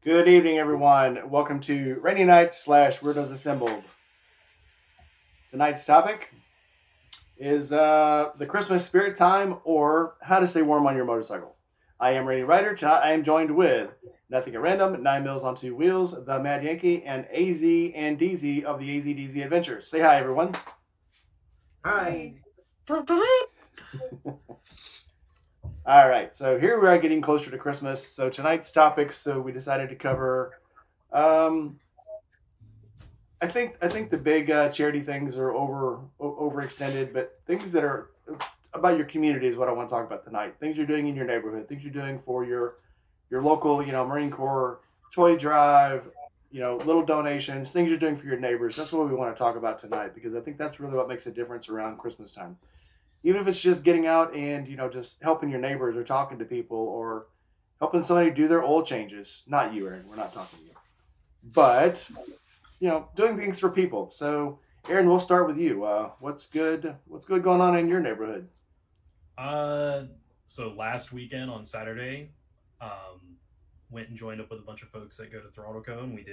Good evening, everyone. Welcome to Rainy Night / Weirdos Assembled. Tonight's topic is the Christmas spirit time or how to stay warm on your motorcycle. I am Rainy Ryder. Tonight I am joined with Nothing at Random, 9 Mills on Two Wheels, the Mad Yankee, and AZ and DZ of the AZDZ Adventures. Say hi, everyone. Hi. All right, so here we are getting closer to Christmas. So tonight's topics, so we decided to cover um, I think the big charity things are overextended, but things that are about your community is what I want to talk about tonight. Things you're doing in your neighborhood, things you're doing for your local, Marine Corps toy drive, little donations, things you're doing for your neighbors. That's what we want to talk about tonight because I think that's really what makes a difference around Christmas time. Even if it's just getting out and just helping your neighbors or talking to people or helping somebody do their oil changes. Not you, Aaron. We're not talking to you, but doing things for people. So, Aaron, we'll start with you. What's good? What's good going on in your neighborhood? Uh, so last weekend on Saturday, went and joined up with a bunch of folks that go to Throttle Cone. We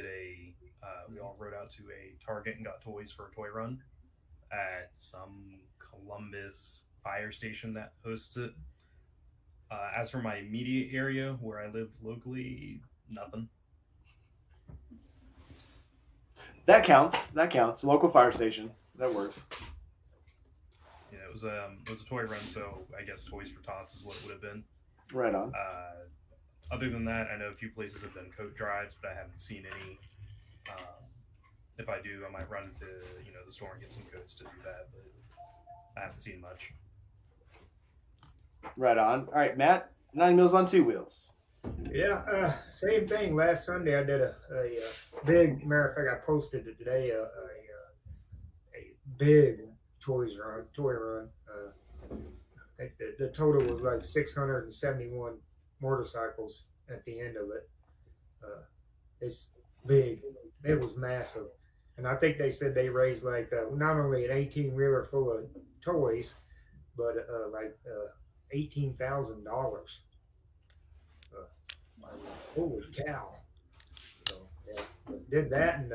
all rode out to a Target and got toys for a toy run at some Columbus fire station that hosts it. As for my immediate area where I live locally, nothing. That counts. That counts. Local fire station. That works. Yeah, it was a toy run, so I guess Toys for Tots is what it would have been. Right on. Other than that, I know a few places have done coat drives, but I haven't seen any. If I do, I might run to the store and get some coats to do that, but I haven't seen much. Right on. All right, Matt. 9 Mills on Two Wheels. Yeah, same thing. Last Sunday I did a big, matter of fact, I posted it today, a big toy run. I think the total was like 671 motorcycles at the end of it. It's big. It was massive. And I think they said they raised like not only an 18-wheeler full of toys, but like $18,000. Holy cow! So yeah, did that, and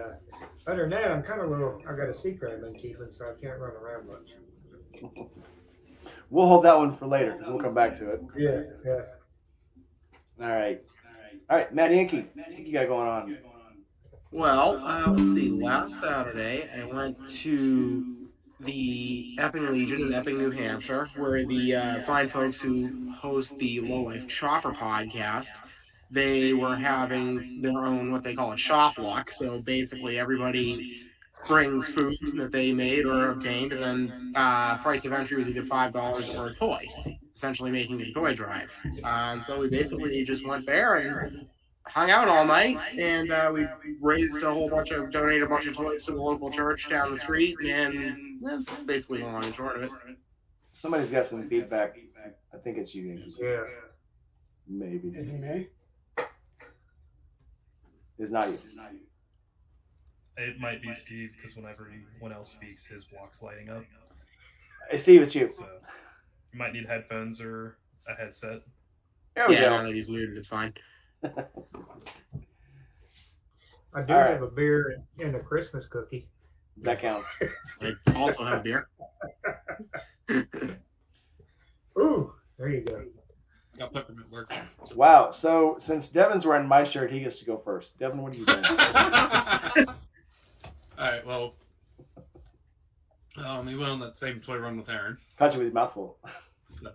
other than that, I'm kind of little. I got a secret I've been keeping, so I can't run around much. We'll hold that one for later because we'll come back to it. Yeah, yeah. All right. All right, Matt Yankee. What you got going on? Well, let's see. Last Saturday, I went to the Epping Legion in Epping, New Hampshire, where the fine folks who host the Low Life Chopper podcast, they were having their own what they call a chop walk. So basically, everybody brings food that they made or obtained, and then price of entry was either $5 or a toy, essentially making a toy drive. And so we basically just went there and hung out all night, and we raised donated a bunch of toys to the local church down the street, and that's basically the long and short of it. Somebody's got some feedback. I think it's you, Yankee. Yeah. Maybe. Is it me? It's not you. It might be Steve because whenever anyone else speaks, his block's lighting up. Hey, Steve, it's you. So you might need headphones or a headset. There we Yeah, go. now that he's muted, it's fine. I do All right. have a beer and a Christmas cookie. That counts. I also have beer. Ooh, there you go. Got peppermint working. Wow. So since Devin's wearing my shirt, he gets to go first. Devin, what are you doing? All right, well, we went on that same toy run with Aaron. Caught you with your mouth full. So.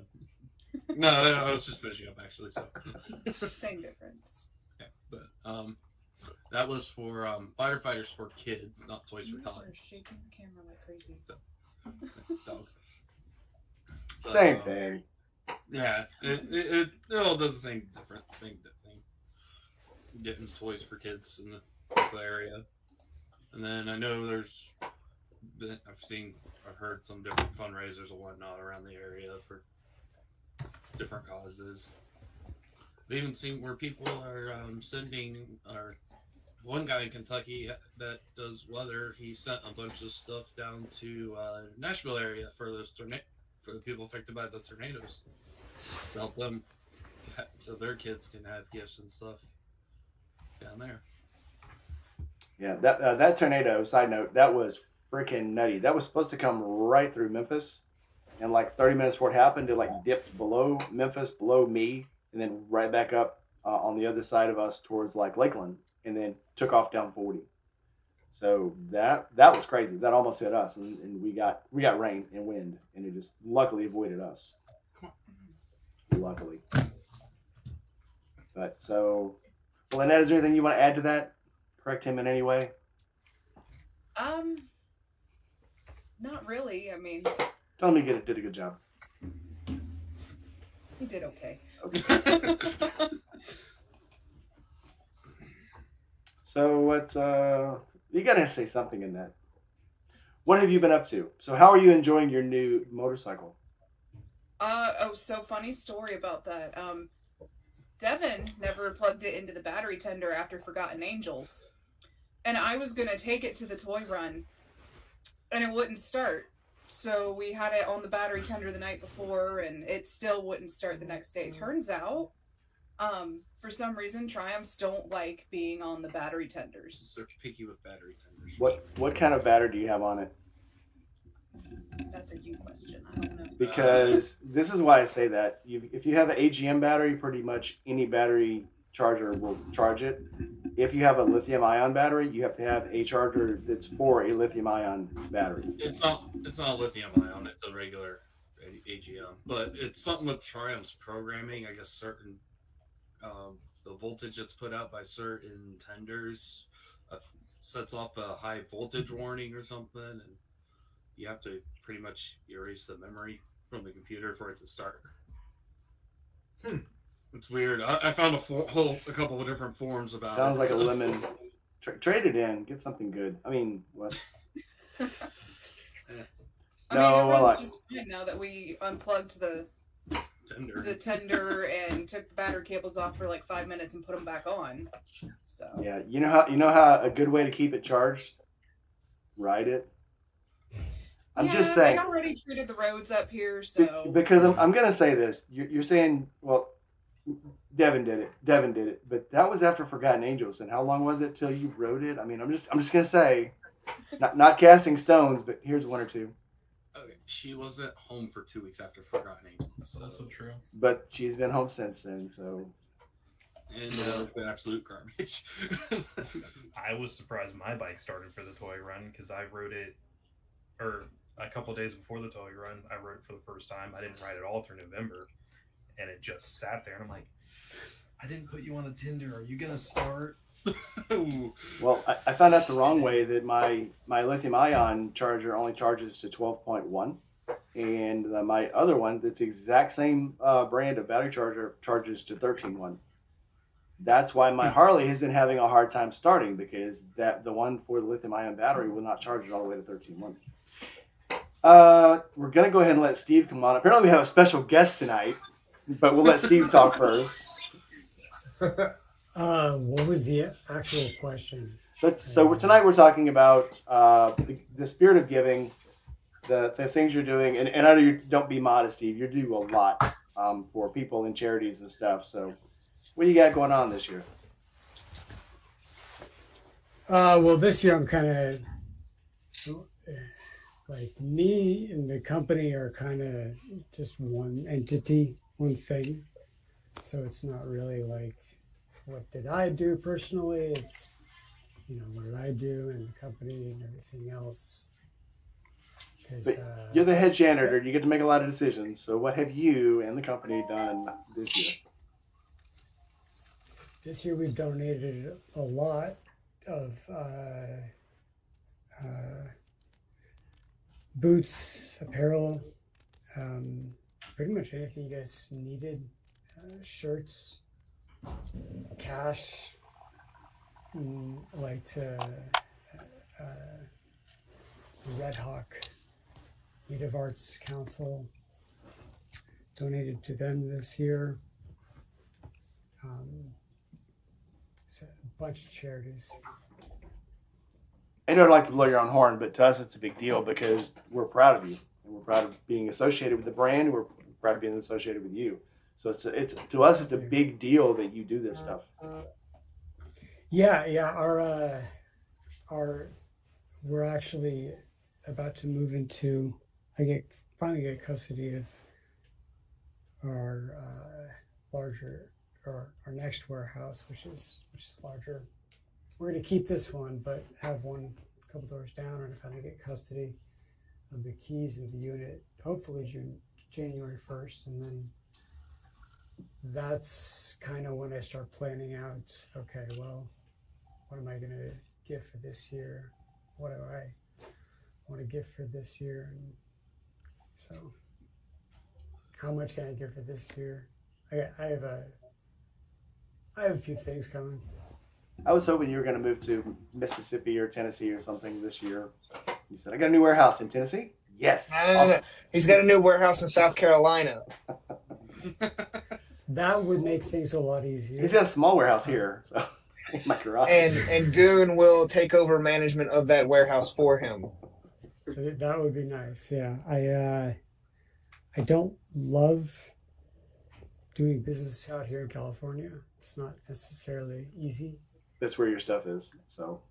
No, I was just finishing up actually. So Same difference. yeah, but that was for firefighters for kids, not Toys for Tots. You're shaking the camera like crazy. Dog. Same thing. Yeah, it all does the same different thing. Getting toys for kids in the local area, and then I know I've heard some different fundraisers and whatnot around the area for different causes. I've even seen where people are sending, or one guy in Kentucky that does weather, he sent a bunch of stuff down to Nashville area for the people affected by the tornadoes to help them, so their kids can have gifts and stuff. down there. Yeah, that tornado. Side note, that was freaking nutty. That was supposed to come right through Memphis, and like 30 minutes before it happened, it like dipped below Memphis, below me, and then right back up on the other side of us towards like Lakeland, and then took off down 40. So that was crazy. That almost hit us, and we got rain and wind, and it just luckily avoided us. Luckily. But so, well, Annette, is there anything you want to add to that? Correct him in any way? Not really. I mean, Tell him he did a good job. he did okay. Okay. So what? You gotta say something in that. What have you been up to? So how are you enjoying your new motorcycle? So funny story about that. Devin never plugged it into the battery tender after Forgotten Angels. And I was gonna take it to the toy run, and it wouldn't start. So we had it on the battery tender the night before, and it still wouldn't start the next day. Turns out, for some reason, Triumphs don't like being on the battery tenders. They're picky with battery tenders. What kind of battery do you have on it? That's a you question. I don't know. Because this is why I say that. If you have an AGM battery, pretty much any battery charger will charge it. If you have a lithium-ion battery, you have to have a charger that's for a lithium-ion battery. It's not a lithium-ion. It's a regular AGM, but it's something with Triumph's programming. I guess certain the voltage that's put out by certain tenders sets off a high voltage warning or something, and you have to pretty much erase the memory from the computer for it to start. It's weird. I found a couple of different forums about Sounds it. like a lemon. Trade it in. Get something good. I mean, what? I No, mean, it well, runs just fine now that we unplugged the tender and took the battery cables off for like 5 minutes and put them back on. So Yeah, you know how a good way to keep it charged? Ride it. I'm just saying. They already treated the roads up here, so Because I'm gonna say this. You're saying, well, Devin did it, but that was after Forgotten Angels. And how long was it till you rode it? I mean, I'm just gonna say, not casting stones, but here's one or two. Okay, she wasn't home for 2 weeks after Forgotten Angels. That's also true. But she's been home since then, so. And it's been absolute garbage. I was surprised my bike started for the toy run because I rode it, or a couple days before the toy run, I rode it for the first time. I didn't ride it all through November, and it just sat there. And I'm like, I didn't put you on a Tinder. Are you gonna start? Well, I found out the wrong way that my lithium-ion charger only charges to 12.1, and my other one, that's the exact same brand of battery charger, charges to 13.1. That's why my Harley has been having a hard time starting, because the one for the lithium-ion battery will not charge it all the way to 13.1. We're gonna go ahead and let Steve come on. Apparently, we have a special guest tonight, but we'll let Steve talk first. What was the actual question? So tonight we're talking about the spirit of giving, the things you're doing, and I know you don't be modest, Steve. You do a lot for people and charities and stuff. So, what do you got going on this year? Well, this year I'm kind of like, me and the company are kind of just one entity, one thing. So it's not really like, what did I do personally? It's, what did I do and the company and everything else. Because You're the head janitor. You get to make a lot of decisions. So what have you and the company done this year? This year we've donated a lot of boots, apparel, pretty much anything you guys needed, shirts, cash, like to Red Hawk Native Arts Council, donated to them this year. So a bunch of charities. I know I'd like to blow your own horn, but to us it's a big deal because we're proud of you. And we're proud of being associated with the brand. And we're proud of being associated with you. So it's to us it's a big deal that you do this stuff. Yeah. We're actually about to move into. Finally get custody of our larger, or our next warehouse, which is larger. We're going to keep this one, but have one a couple doors down. We're going to finally get custody of the keys of the unit, hopefully January 1st, and then that's kind of when I start planning out. Okay, well, what am I going to get for this year? What do I want to get for this year? And so, how much can I get for this year? I have a few things coming. I was hoping you were going to move to Mississippi or Tennessee or something this year. You said, I got a new warehouse in Tennessee? Yes. No. Awesome. He's got a new warehouse in South Carolina. That would make things a lot easier. He's got a small warehouse here, so in my garage. And Goon will take over management of that warehouse for him. That would be nice. Yeah, I don't love doing business out here in California. It's not necessarily easy. That's where your stuff is. So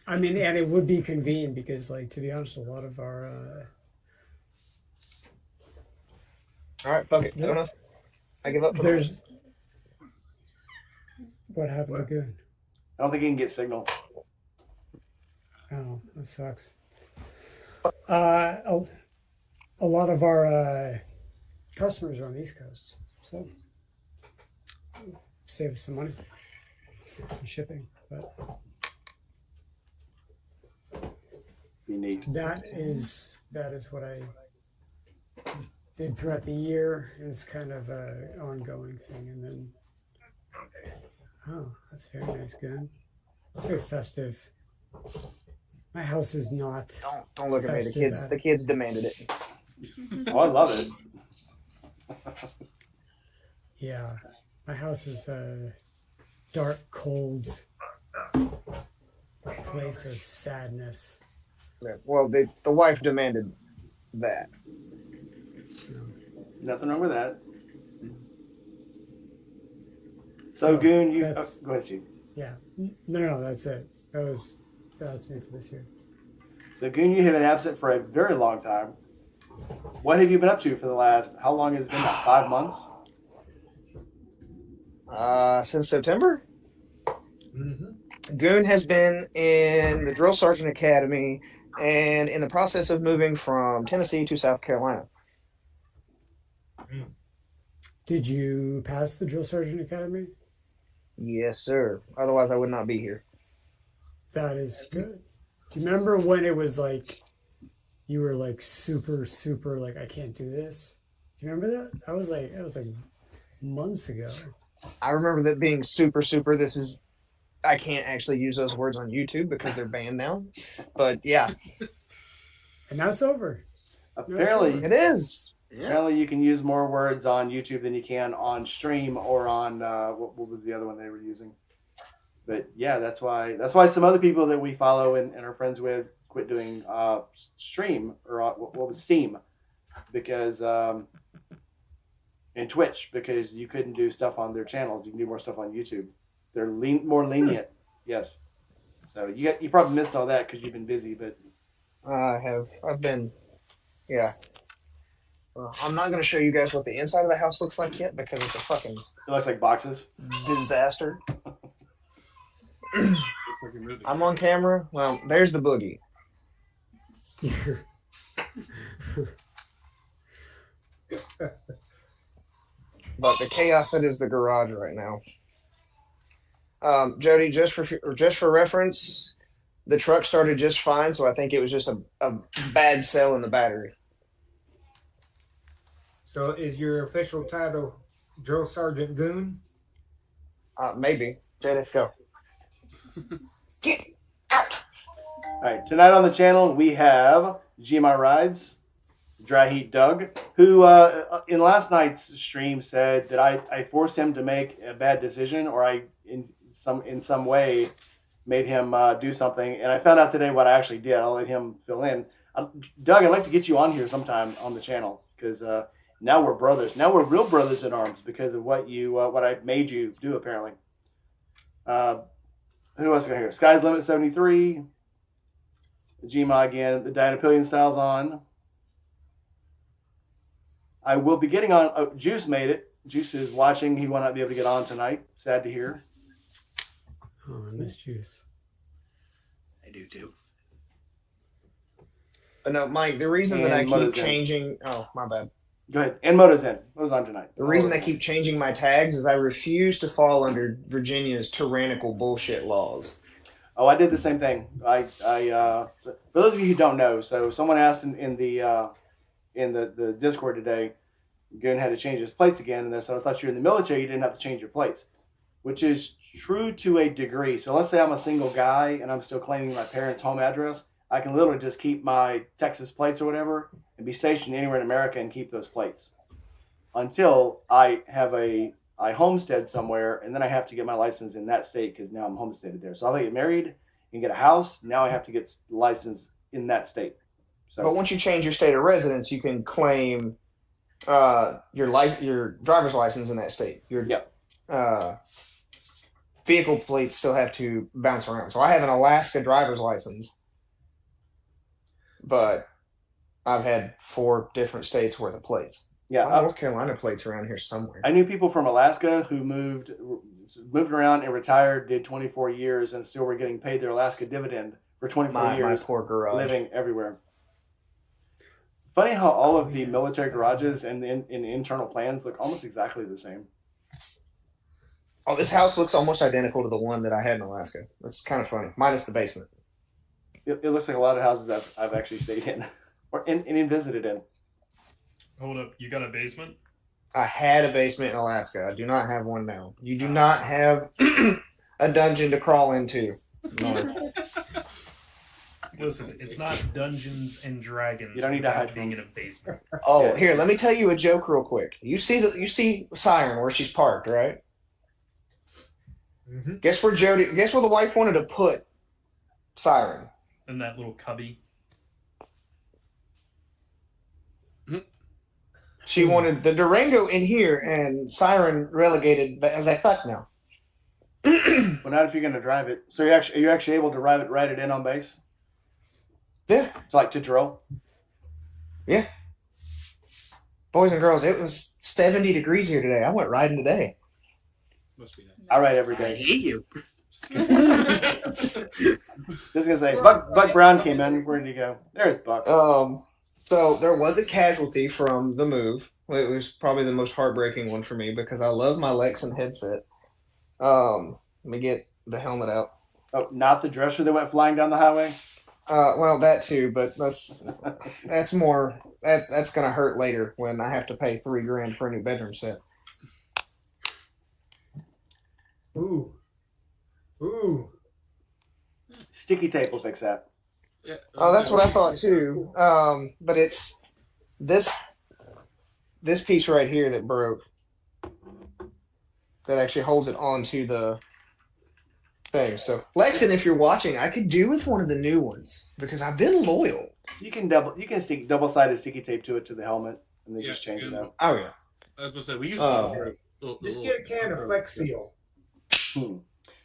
I mean, and it would be convenient because, like, to be honest, a lot of our All right, fuck it. I don't know. I give up. there's what happened to Goon? I don't think he can get signal. Oh, that sucks. A lot of our customers are on the East Coast, so save us some money in shipping. But Be neat. that is what I did throughout the year, and it's kind of a ongoing thing. And then, oh, that's very nice, good. It's very festive. My house is not. Don't look at me. festive The kids demanded it. Oh, I love it. Yeah, my house is a dark, cold place of sadness. Yeah, well, the wife demanded that. Nothing wrong with that. So Goon, you go ahead, Steve. Yeah, no, that's it. That's me for this year. So Goon, you have been absent for a very long time. What have you been up to for the last? How long has it been now? 5 months. Since September. Mm-hmm. Goon has been in the Drill Sergeant Academy and in the process of moving from Tennessee to South Carolina. Did you pass the Drill Sergeant Academy? Yes, sir. Otherwise, I would not be here. That is good. Do you remember when it was like you were like super like I can't do this? Do you remember that? That was like months ago. I remember that being super. I can't actually use those words on YouTube because they're banned now. But yeah, And now it's over. Apparently, it is. apparently you can use more words on YouTube than you can on stream or on what was the other one they were using. But yeah, that's why some other people that we follow and are friends with quit doing stream or what was Steam because and Twitch because you couldn't do stuff on their channels. You can do more stuff on YouTube. They're more lenient. Yes. So you probably missed all that because you've been busy, but I've been, yeah. Well, I'm not going to show you guys what the inside of the house looks like yet because it's a fucking it looks like boxes. disaster. I'm on camera. Well, there's the boogie. But the chaos that is the garage right now. Jody, just for reference, the truck started just fine, so I think it was just a bad cell in the battery. So is your official title Drill Sergeant Goon? Maybe. Jody, go. Get out! All right, tonight on the channel we have GMI Rides, Dry Heat Doug, who in last night's stream said that I forced him to make a bad decision, or I in some way made him do something, and I found out today what I actually did. I'll let him fill in. Doug, I'd like to get you on here sometime on the channel because now we're brothers. Now we're real brothers in arms because of what I made you do apparently. Who else we got here? Sky's Limit 73. The Gma again. The Diana Pillion style's on. I will be getting on. Oh, Juice made it. Juice is watching. He will not be able to get on tonight. Sad to hear. Oh, I miss Juice. I do too. But no, Mike, the reason that I keep changing... Oh, my bad. Go ahead. And Moto's in. Moto's on tonight. The reason I keep changing my tags is I refuse to fall under Virginia's tyrannical bullshit laws. Oh, I did the same thing. So for those of you who don't know, so someone asked in the Discord today, Gunn had to change his plates again, and they said, I thought you were in the military, you didn't have to change your plates, which is true to a degree. So let's say I'm a single guy and I'm still claiming my parents' home address. I can literally just keep my Texas plates or whatever and be stationed anywhere in America and keep those plates until I have I homestead somewhere, and then I have to get my license in that state because now I'm homesteaded there. So I'll get married and get a house. Now I have to get licensed in that state. So, but once you change your state of residence, you can claim your driver's license in that state. Your vehicle plates still have to bounce around. So I have an Alaska driver's license, but I've had 4 different states worth of plates. Yeah, North Carolina plates around here somewhere. I knew people from Alaska who moved around and retired, did 24 years, and still were getting paid their Alaska dividend for 24 years, my poor garage. living everywhere. Funny how all of the military garages and internal plans look almost exactly the same. Oh, this house looks almost identical to the one that I had in Alaska. It's kind of funny, minus the basement. It looks like a lot of houses I've actually stayed in or in visited in. Hold up, you got a basement? I had a basement in Alaska. I do not have one now. You do not have a dungeon to crawl into. No. Listen, it's not Dungeons and Dragons. You don't need to hide being in a basement. Oh, here, let me tell you a joke real quick. You see Siren where she's parked, right? Mm-hmm. Guess where the wife wanted to put Siren? In that little cubby. She wanted the Durango in here and Siren relegated as a fuck now. Well, not if you're going to drive it. So are you actually able to ride it in on base? Yeah. It's like to drill? Yeah. Boys and girls, it was 70 degrees here today. I went riding today. Must be nice. I ride every I day. hate you. Just gonna say, Buck Brown came in. Where did he go? There's Buck. So there was a casualty from the move. It was probably the most heartbreaking one for me because I love my Lexan headset. Let me get the helmet out. Oh, not the dresser that went flying down the highway? Well, that too, but that's gonna hurt later when I have to pay $3,000 for a new bedroom set. Ooh. Sticky tape will fix that. Yeah, Oh, that's what I thought too. But it's this piece right here that broke. That actually holds it onto the thing. So, Lexan, if you're watching, I could do with one of the new ones because I've been loyal. You can stick double-sided sticky tape to the helmet, and then just change it out. Oh yeah. I was gonna say we used Just get a can of Flex Seal.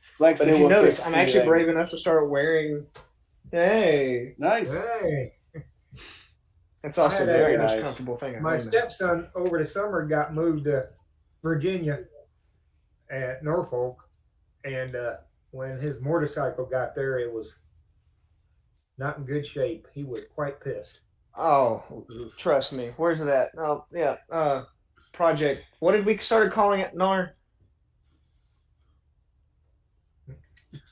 Flex But Seal if you will notice, fix I'm anything. actually brave enough to start wearing. Hey, Nice. Hey. that's also I the had a- most nice. comfortable thing. My I own now. stepson over the summer got moved to Virginia at Norfolk, and when his motorcycle got there, it was not in good shape. He was quite pissed. Oh, Oof. trust me. Where's it at? Oh, yeah. Project. What did we started calling it, Nar?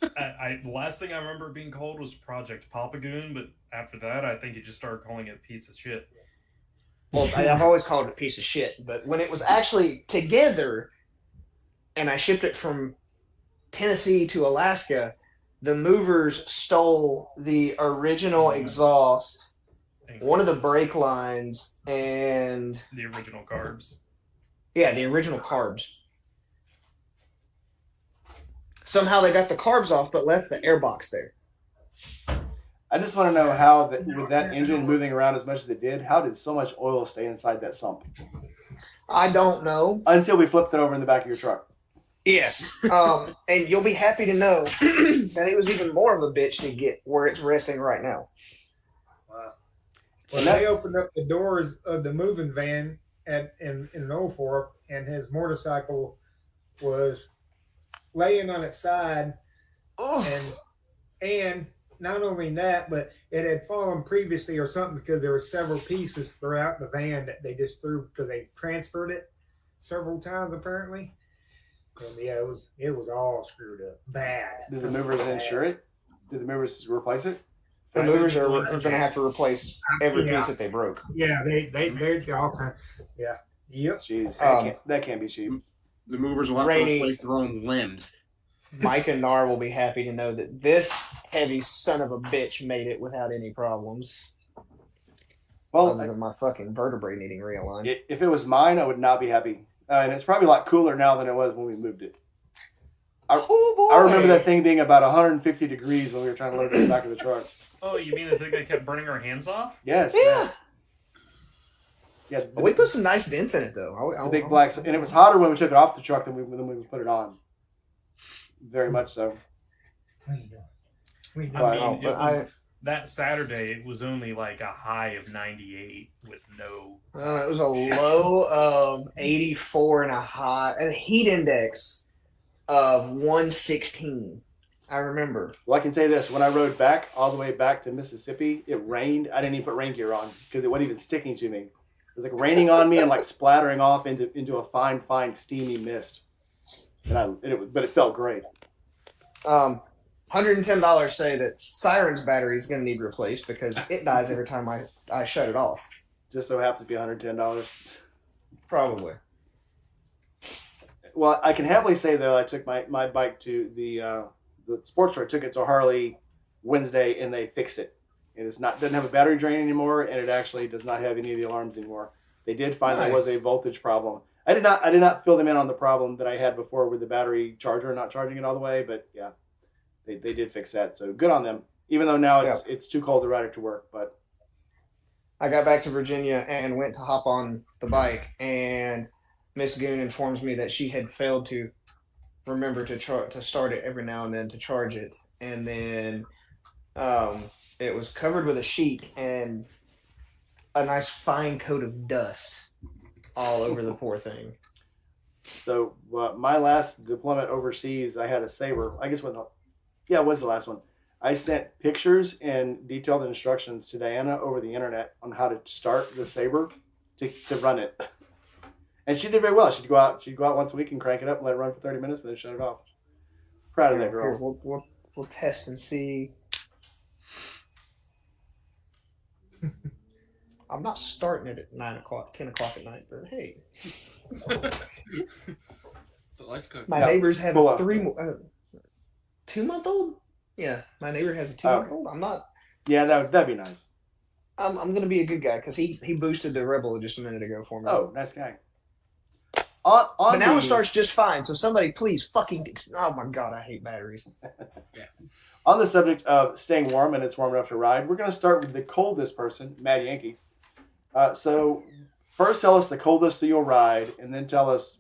The last thing I remember it being called was Project Papagoon, but after that, I think you just started calling it Piece of Shit. Well, I've always called it a piece of shit, but when it was actually together, and I shipped it from Tennessee to Alaska, the movers stole the original exhaust, one of the brake lines, and The original carbs. yeah, the original carbs. Somehow they got the carbs off, but left the airbox there. I just want to know how, with that engine moving around as much as it did, how did so much oil stay inside that sump? I don't know. Until we flipped it over in the back of your truck. Yes. And you'll be happy to know that it was even more of a bitch to get where it's resting right now. Wow. Well, they opened up the doors of the moving van in Old Fork, and his motorcycle was laying on its side, and not only that, but it had fallen previously or something because there were several pieces throughout the van that they just threw because they transferred it several times apparently. And yeah, it was all screwed up bad. Did the movers insure it? Did the movers replace it? The movers are going to have to replace every piece that they broke. Yeah, they all kind. Yeah. Yep. Jeez, that can't be cheap. The movers will have to replace their own limbs. Mike and Nar will be happy to know that this heavy son of a bitch made it without any problems. Well, other than my fucking vertebrae needing realigned. If it was mine, I would not be happy. And it's probably a lot cooler now than it was when we moved it. I remember that thing being about 150 degrees when we were trying to load it in the back of the truck. Oh, you mean the thing that kept burning our hands off? Yes. Yeah. Yeah. We put some nice dents in it, though. The big blacks. And it was hotter when we took it off the truck than when we put it on. Very much so. That Saturday, it was only like a high of 98 with no... it was a low of 84 and a heat index of 116. I remember. Well, I can tell you this. When I rode back, all the way back to Mississippi, it rained. I didn't even put rain gear on because it wasn't even sticking to me. It was like raining on me and like splattering off into a fine, steamy mist. But it felt great. $110 say that Siren's battery is going to need replaced because it dies every time I shut it off. Just so happens to be $110. Probably. Well, I can happily say though, I took my bike to the sports store. I took it to Harley Wednesday, and they fixed it. It doesn't have a battery drain anymore, and it actually does not have any of the alarms anymore. They did find there was a voltage problem. I did not fill them in on the problem that I had before with the battery charger not charging it all the way, but yeah, they did fix that. So good on them. Even though now it's too cold to ride it to work, but I got back to Virginia and went to hop on the bike, and Miss Goon informs me that she had failed to remember to start it every now and then to charge it, and then it was covered with a sheet and a nice fine coat of dust all over the poor thing. So my last deployment overseas, I had a Sabre. I guess it was the last one. I sent pictures and detailed instructions to Diana over the internet on how to start the Sabre to run it. And she did very well. She'd go out once a week and crank it up and let it run for 30 minutes and then shut it off. Proud of that girl. We'll test and see. I'm not starting it at 9 o'clock, 10 o'clock at night, but hey. The lights go. My neighbors have a 2-month-old? Yeah, my neighbor has a 2-month-old. I'm not. Yeah, that'd be nice. I'm going to be a good guy because he boosted the Rebel just a minute ago for me. Oh, nice guy. But now it starts just fine, so somebody please fucking... Oh my god, I hate batteries. Yeah. On the subject of staying warm and it's warm enough to ride, we're going to start with the coldest person, Mad Yankee. So first tell us the coldest that you'll ride, and then tell us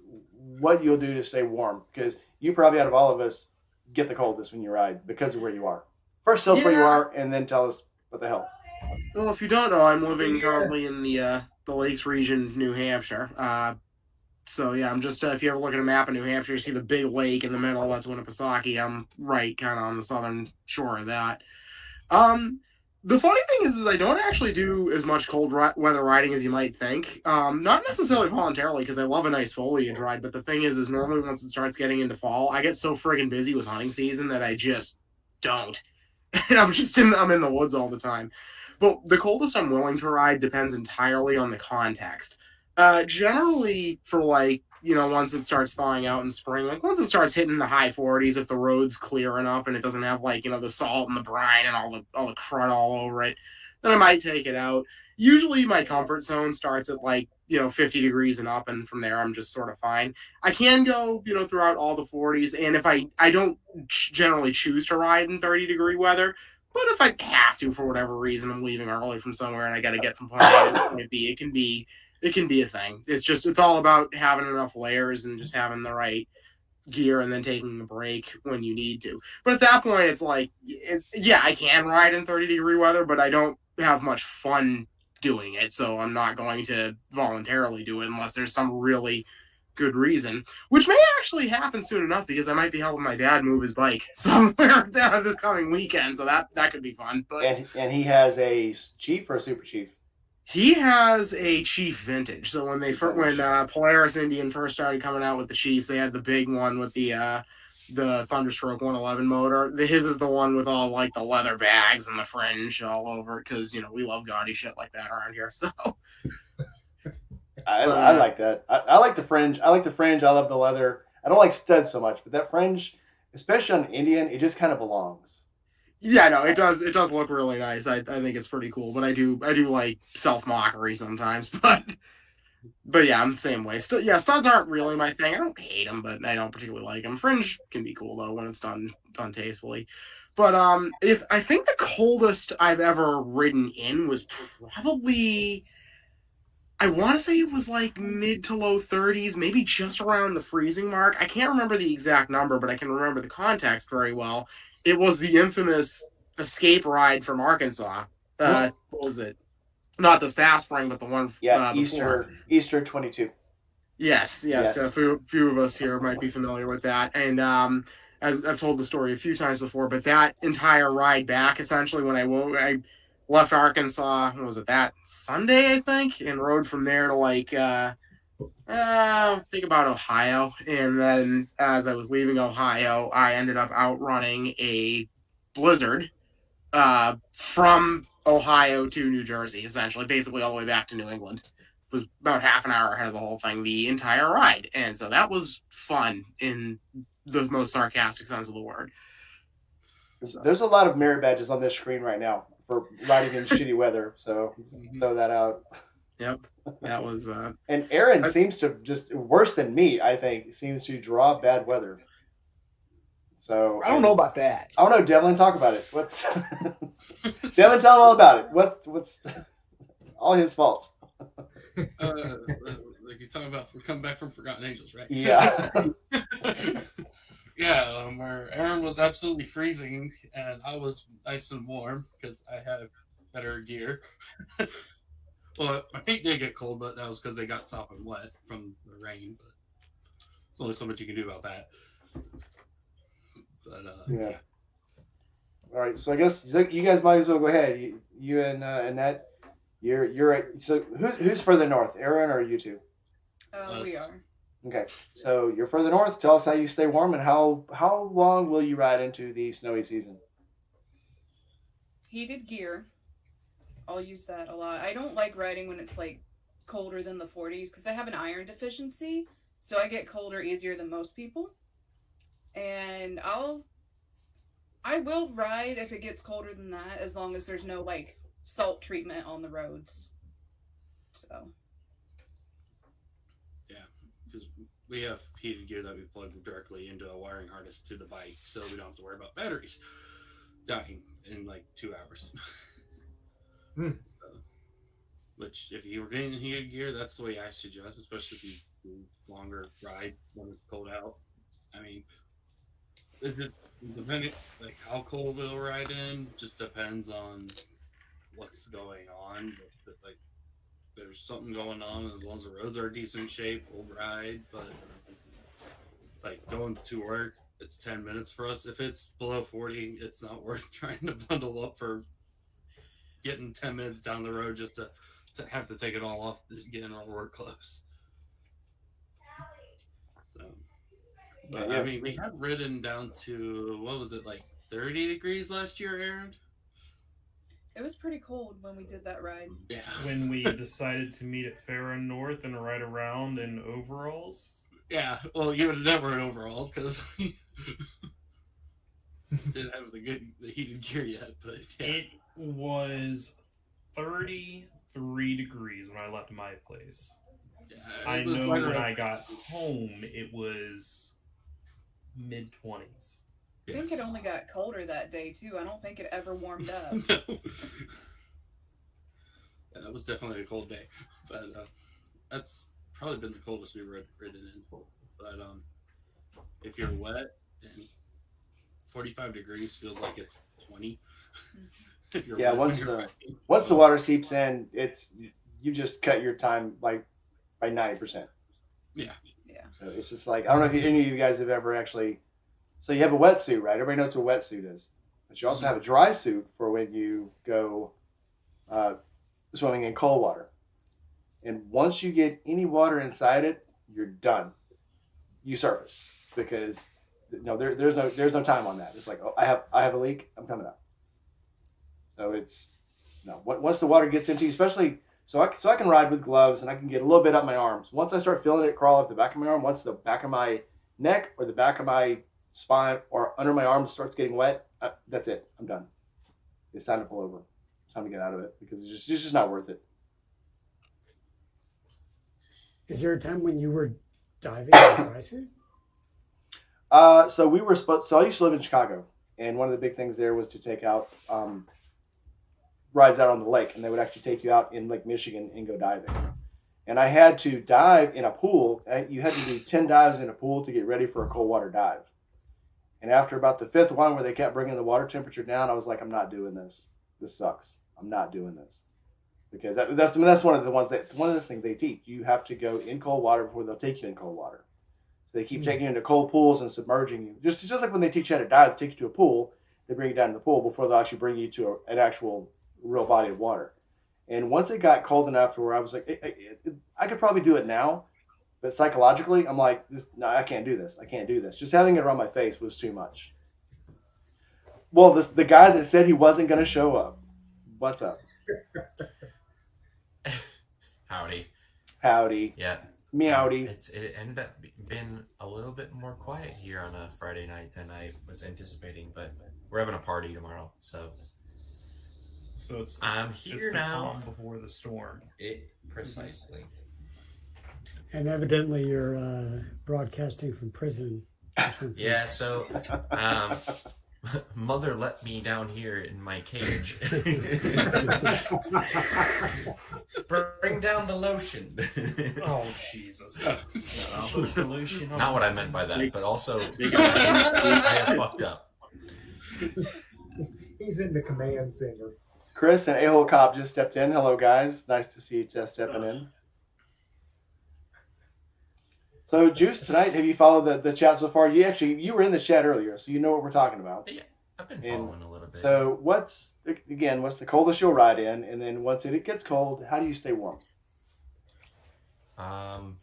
what you'll do to stay warm, because you probably out of all of us get the coldest when you ride because of where you are. First tell us where you are, and then tell us what the hell. Well, if you don't know, I'm living currently in the Lakes region, New Hampshire. So yeah, I'm just if you ever look at a map of New Hampshire, you see the big lake in the middle. That's Winnipesaukee. I'm right kind of on the southern shore of that. The funny thing is I don't actually do as much cold weather riding as you might think. Not necessarily voluntarily because I love a nice foliage ride, but the thing is normally once it starts getting into fall, I get so friggin' busy with hunting season that I just don't. And I'm in the woods all the time. But the coldest I'm willing to ride depends entirely on the context. Generally for once it starts thawing out in spring, once it starts hitting the high 40s, if the road's clear enough and it doesn't have the salt and the brine and all the crud all over it, then I might take it out. Usually my comfort zone starts at 50 degrees and up, and from there I'm just sort of fine. I can go, throughout all the 40s, and if I don't generally choose to ride in 30-degree weather, but if I have to for whatever reason, I'm leaving early from somewhere and I got to get from point A to point B, it can be a thing. It's all about having enough layers and just having the right gear and then taking a break when you need to. But at that point, it's like, yeah, I can ride in 30-degree weather, but I don't have much fun doing it, so I'm not going to voluntarily do it unless there's some really good reason, which may actually happen soon enough because I might be helping my dad move his bike somewhere this coming weekend, so that could be fun. But And he has a Chief or a Super Chief? he has a Chief Vintage. So when Vintage. Polaris Indian first started coming out with the Chiefs, they had the big one with the Thunderstroke 111 motor. His is the one with all like the leather bags and the fringe all over it because we love gaudy shit like that around here. So I like that. I like the fringe. I like the fringe. I love the leather. I don't like studs so much, but that fringe, especially on an Indian, it just kind of belongs. yeah, no, it does look really nice. I think it's pretty cool, but I do like self mockery sometimes, but yeah, I'm the same way. Still, yeah, studs aren't really my thing. I don't hate them, but I don't particularly like them. Fringe can be cool though when it's done tastefully. But if I think the coldest I've ever ridden in was probably, I want to say it was like mid to low 30s, maybe just around the freezing mark. I can't remember the exact number, but I can remember the context very well. It was the infamous escape ride from Arkansas. What was it? Not this past spring, but the one before. Easter 22. Yes. A few of us here might be familiar with that. And as I've told the story a few times before, but that entire ride back, essentially, when I left Arkansas, what was it, that Sunday, I think, and rode from there to like, think about Ohio. And then as I was leaving Ohio, I ended up outrunning a blizzard from Ohio to New Jersey, essentially, basically all the way back to New England. It was about half an hour ahead of the whole thing, the entire ride. And so that was fun in the most sarcastic sense of the word. So. There's a lot of merit badges on this screen right now for riding in shitty weather, so throw that out. Yep, that was... and Aaron seems to, just worse than me, I think, seems to draw bad weather. So I don't know about that. I don't know, Devlin, talk about it. What's Devlin, tell him all about it. What's all his faults? Like you're talking about coming back from Forgotten Angels, right? Yeah. Yeah, where Aaron was absolutely freezing and I was nice and warm because I had better gear. Well, my feet did get cold, but that was because they got sopping wet from the rain. But there's only so much you can do about that. But yeah. All right, so I guess you guys might as well go ahead. You and Annette, you're right. So who's further north, Aaron or you two? We are. Okay, so you're further north. Tell us how you stay warm and how long will you ride into the snowy season? Heated gear. I'll use that a lot. I don't like riding when it's like colder than the 40s because I have an iron deficiency, so I get colder easier than most people. And I will ride if it gets colder than that, as long as there's no like salt treatment on the roads. So. Yeah, because we have heated gear that we plug directly into a wiring harness to the bike, so we don't have to worry about batteries dying in like 2 hours. So, which, if you were getting heated gear, that's the way I suggest, especially if you do longer ride when it's cold out. I mean, depending like how cold we'll ride in, just depends on what's going on. But like, there's something going on. As long as the roads are decent shape, we'll ride. But like going to work, it's 10 minutes for us. If it's below 40, it's not worth trying to bundle up for getting 10 minutes down the road just to have to take it all off to get in our work clothes. So, but yeah. I mean, we have ridden down to, what was it, like 30 degrees last year, Aaron? It was pretty cold when we did that ride. Yeah. When we decided to meet at Farron North and ride around in overalls. Yeah, well, you would have never in overalls because didn't have the heated gear yet, but yeah. It was 33 degrees when I left my place. Yeah, I know when I got home, it was mid-20s. I think it only got colder that day, too. I don't think it ever warmed up. No. Yeah, that was definitely a cold day. But that's probably been the coldest we've ridden in. But if you're wet, and 45 degrees feels like it's 20. If you're Yeah, wet when once you're the riding. once the So, water seeps in, you just cut your time like by 90%. yeah. Yeah. So it's just like I don't know if any of you guys have ever actually. So you have a wetsuit, right? Everybody knows what a wetsuit is, but you also have a dry suit for when you go uh, swimming in cold water. And once you get any water inside it, you're done. You surface because there's no time on that. It's like, oh, I have a leak. I'm coming up. So it's no. Once the water gets into you, especially so I can ride with gloves and I can get a little bit up my arms. Once I start feeling it crawl up the back of my arm, once the back of my neck or the back of my spine or under my arm starts getting wet, that's it. I'm done. It's time to pull over. It's time to get out of it because it's just not worth it. Is there a time when you were diving in a dry suit? So we were supposed. So I used to live in Chicago, and one of the big things there was to take out rides out on the lake, and they would actually take you out in Lake Michigan and go diving. And I had to dive in a pool. You had to do 10 dives in a pool to get ready for a cold water dive. And after about the fifth one, where they kept bringing the water temperature down, I was like, I'm not doing this. This sucks. I'm not doing this. Because that's one of those things they teach. You have to go in cold water before they'll take you in cold water. So they keep taking you into cold pools and submerging you. Just like when they teach you how to dive, they take you to a pool, they bring you down to the pool before they'll actually bring you to an actual real body of water. And once it got cold enough to where I was like, I could probably do it now, but psychologically, I'm like, no, I can't do this. I can't do this. Just having it around my face was too much. Well, the guy that said he wasn't going to show up, what's up? Howdy. Yeah. Meowdy. It ended up being a little bit more quiet here on a Friday night than I was anticipating, but we're having a party tomorrow, so I'm here it's the now. calm before the storm. Precisely. And evidently you're broadcasting from prison or something. Yeah, so Mother let me down here in my cage. Bring down the lotion. Oh, Jesus. Put the lotion on. Not what I meant by that, but also I have fucked up. He's in the command center. Chris and A-Hole Cop just stepped in. Hello, guys. Nice to see you just stepping in. So, Juice, tonight, have you followed the chat so far? You were in the chat earlier, so you know what we're talking about. Yeah, I've been following a little bit. So, what's the coldest you'll ride in? And then once it gets cold, how do you stay warm? On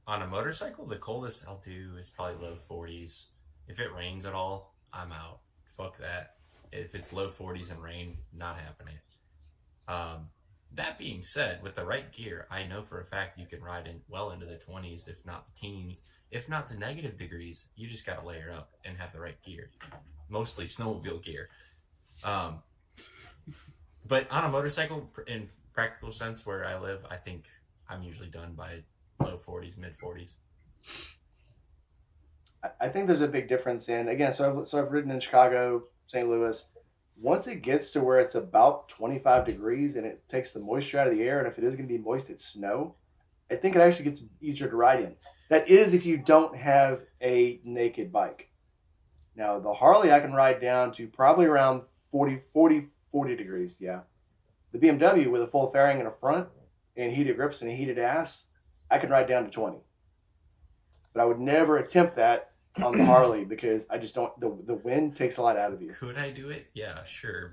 a motorcycle, the coldest I'll do is probably low 40s. If it rains at all, I'm out. Fuck that. If it's low 40s and rain, not happening. That being said, with the right gear, I know for a fact you can ride in well into the 20s, if not the teens, if not the negative degrees. You just got to layer up and have the right gear, mostly snowmobile gear. But on a motorcycle, in practical sense, where I live, I think I'm usually done by low 40s, mid 40s. I think there's a big difference in, again, so I've ridden in Chicago, St. Louis. Once it gets to where it's about 25 degrees and it takes the moisture out of the air, and if it is going to be moist, it's snow, I think it actually gets easier to ride in. That is if you don't have a naked bike. Now, the Harley I can ride down to probably around 40 degrees, yeah. The BMW with a full fairing and a front and heated grips and a heated ass, I can ride down to 20. But I would never attempt that on the Harley because I just don't. The wind takes a lot out of you. Could I do it? Yeah, sure.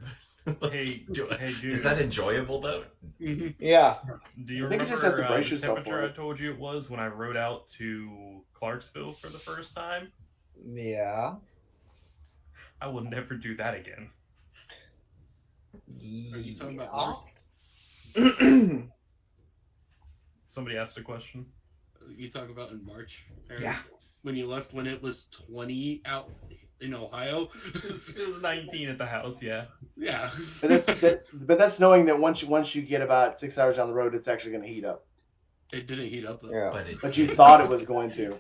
Hey, dude. Is that enjoyable though? Yeah. Do you I think remember you just have to brace the yourself temperature for I it. told you it was when I rode out to Clarksville for the first time? Yeah. I will never do that again. Are you talking about Yeah. Somebody asked a question. You talk about in March? Eric? Yeah. When you left when it was 20 out in Ohio? It was 19 at the house, yeah. Yeah. But that's knowing that once you get about 6 hours down the road, it's actually going to heat up. It didn't heat up though. Yeah. But you thought it was going to.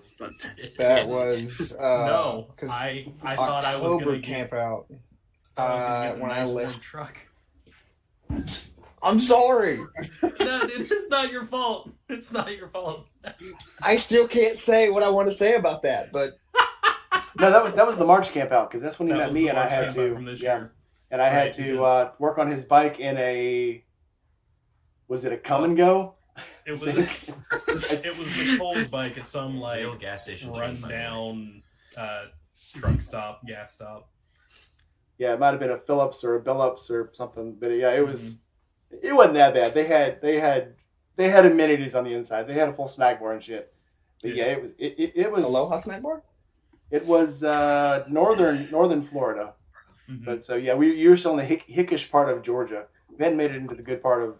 That was No, 'cause I thought I was October going to camp out. get When a I nice warm left. truck. I'm sorry. No, dude, it's not your fault. It's not your fault. I still can't say what I want to say about that, but No, that was the March camp out because that's when he That met was me, the and I March had camp out to from this yeah, year. and I had Right, to because- work on his bike in a was it a come and go? It was it was Nicole's bike at some like Real gas station chain, by the way. rundown truck stop, gas stop. Yeah, it might have been a Phillips or a Billups or something, but yeah, it wasn't that bad. They had amenities on the inside. They had a full snack bar and shit. But yeah, it was Aloha snack bar. It was northern Florida. Mhm. But so yeah, you were still in the hickish part of Georgia. We hadn't made it into the good part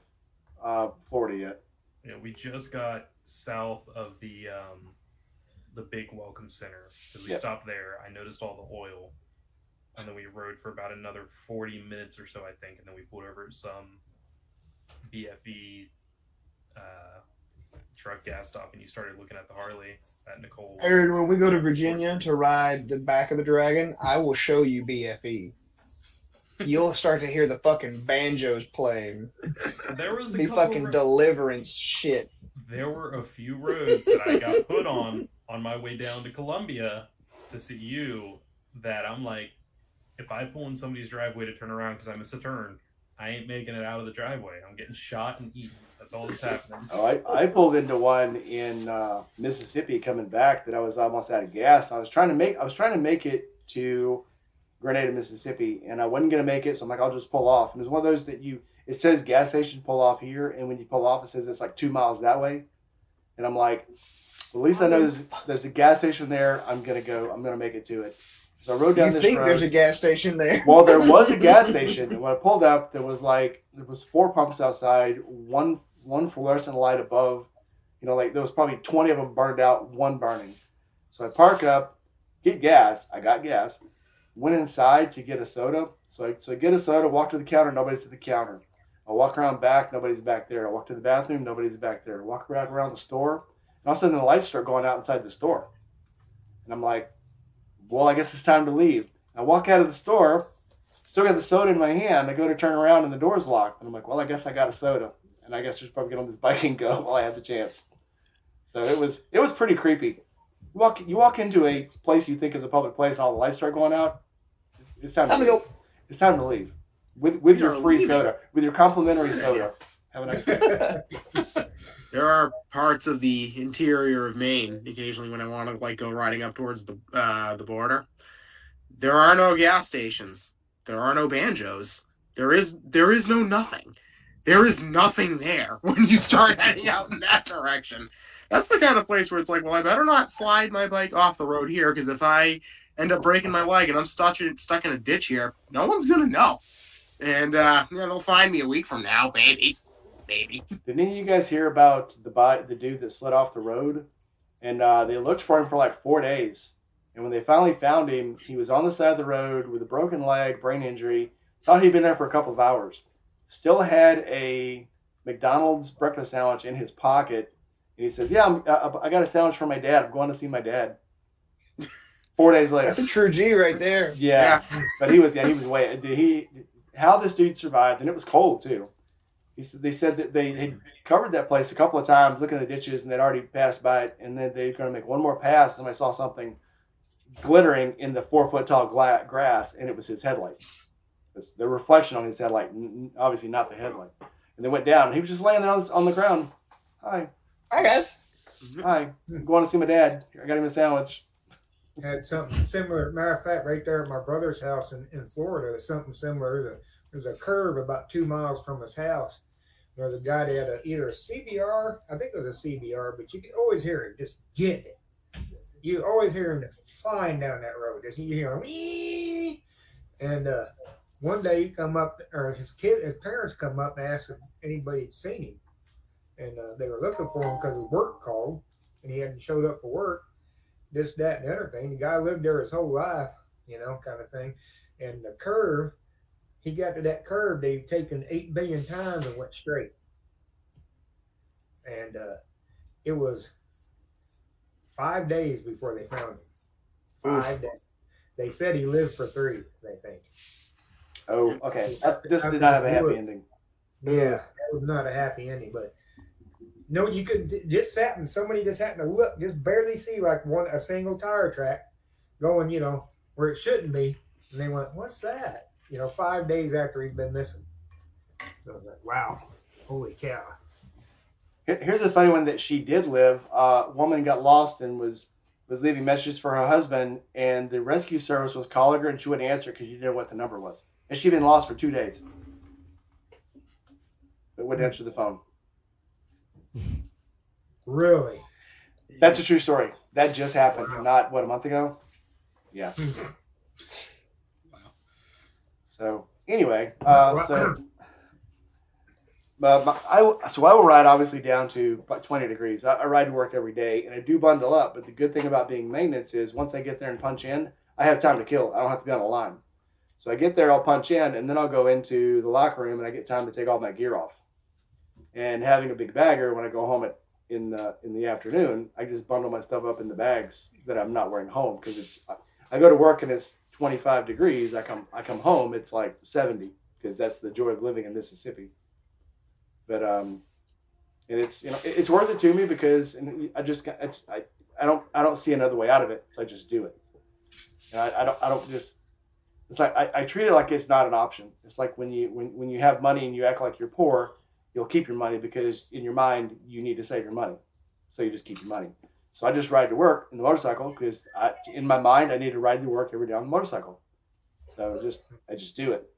of Florida yet. Yeah, we just got south of the big welcome center because we Yep. stopped there. I noticed all the oil, and then we rode for about another 40 minutes or so, I think, and then we pulled over at some BFE truck gas stop, and you started looking at the Harley at Nicole's. Aaron, when we go to Virginia to ride the back of the Dragon, I will show you BFE. You'll start to hear the fucking banjos playing. There was a The couple fucking deliverance shit. There were a few roads that I got put on my way down to Columbia to see you that I'm like, if I pull in somebody's driveway to turn around because I missed a turn, I ain't making it out of the driveway. I'm getting shot and eaten. That's all that's happening. Oh, I pulled into one in Mississippi coming back that I was almost out of gas. I was trying to make it to Grenada, Mississippi, and I wasn't gonna make it. So I'm like, I'll just pull off. And it was one of those that it says gas station pull off here, and when you pull off, it says it's like 2 miles that way. And I'm like, well, at least I know there's a gas station there. I'm gonna make it to it. So I rode down You this think road. there's a gas station there? Well, there was a gas station, and when I pulled up, there was 4 pumps outside, one fluorescent light above. You know, like there was probably 20 of them burned out, one burning. So I park up, get gas. I got gas. Went inside to get a soda. So I get a soda, walk to the counter, nobody's at the counter. I walk around back, nobody's back there. I walk to the bathroom, nobody's back there. I walk back around the store, and all of a sudden the lights start going out inside the store. And I'm like, well, I guess it's time to leave. I walk out of the store, still got the soda in my hand. I go to turn around and the door's locked. And I'm like, well, I guess I got a soda. And I guess just probably get on this bike and go while I have the chance. So it was pretty creepy. You walk into a place you think is a public place and all the lights start going out. It's time to leave. It's time to leave. With your free soda, with your complimentary soda. Have a nice day. There are parts of the interior of Maine occasionally when I want to like go riding up towards the border. There are no gas stations. There are no banjos. There is no nothing. There is nothing there when you start heading out in that direction. That's the kind of place where it's like, well, I better not slide my bike off the road here because if I end up breaking my leg and I'm stuck in a ditch here, no one's gonna know. And they'll find me a week from now, maybe. Did any of you guys hear about the dude that slid off the road? And they looked for him for like 4 days. And when they finally found him, he was on the side of the road with a broken leg, brain injury. Thought he'd been there for a couple of hours. Still had a McDonald's breakfast sandwich in his pocket. And he says, yeah, I got a sandwich for my dad. I'm going to see my dad. 4 days later. That's a true G right there. Yeah. But he was way. How this dude survived, and it was cold too. They said that they had covered that place a couple of times, looking at the ditches, and they'd already passed by it, and then they're going to make one more pass. And I saw something glittering in the 4-foot tall grass, and it was his headlight. It's the reflection on his headlight, obviously not the headlight. And they went down, and he was just laying there on the ground. Hi, guys. Hi. I'm going to see my dad. I got him a sandwich. Had something similar. Matter of fact, right there at my brother's house in Florida, there's something similar. There's a curve about 2 miles from his house. There's a guy that had either a CBR, I think it was a CBR, but you can always hear him just get it. You always hear him flying down that road. You hear him, ee! And one day he come up, or his parents come up and asked if anybody had seen him. And they were looking for him because his work called, and he hadn't showed up for work. This, that, and the other thing. The guy lived there his whole life, kind of thing. And the curve, he got to that curve, they'd taken 8 billion times and went straight. And it was 5 days before they found him. 5 days. They said he lived for 3, they think. Oh, okay. This did not have a happy ending. Yeah, that was not a happy ending, but No, you could just sat and somebody just happened to look, just barely see like a single tire track going, where it shouldn't be. And they went, "What's that?" 5 days after he'd been missing. So I was like, "Wow, holy cow!" Here's a funny one that she did live. A woman got lost and was leaving messages for her husband, and the rescue service was calling her, and she wouldn't answer because she didn't know what the number was. And she'd been lost for 2 days. But wouldn't answer the phone. Really? That's a true story. That just happened. Wow. Not, a month ago? Yeah. Wow. So, anyway, so I will ride obviously down to about 20 degrees. I ride to work every day, and I do bundle up. But the good thing about being maintenance is once I get there and punch in, I have time to kill. I don't have to be on a line. So I get there, I'll punch in, and then I'll go into the locker room, and I get time to take all my gear off. And having a big bagger, when I go home in the afternoon, I just bundle my stuff up in the bags that I'm not wearing home because I go to work and it's 25 degrees. I come home, it's like 70 because that's the joy of living in Mississippi. But and it's it's worth it to me because I don't see another way out of it, so I just do it. And I don't just. It's like I treat it like it's not an option. It's like when you have money and you act like you're poor, you'll keep your money because in your mind you need to save your money, so you just keep your money. So I just ride to work in the motorcycle because in my mind I need to ride to work every day on the motorcycle. So I just do it.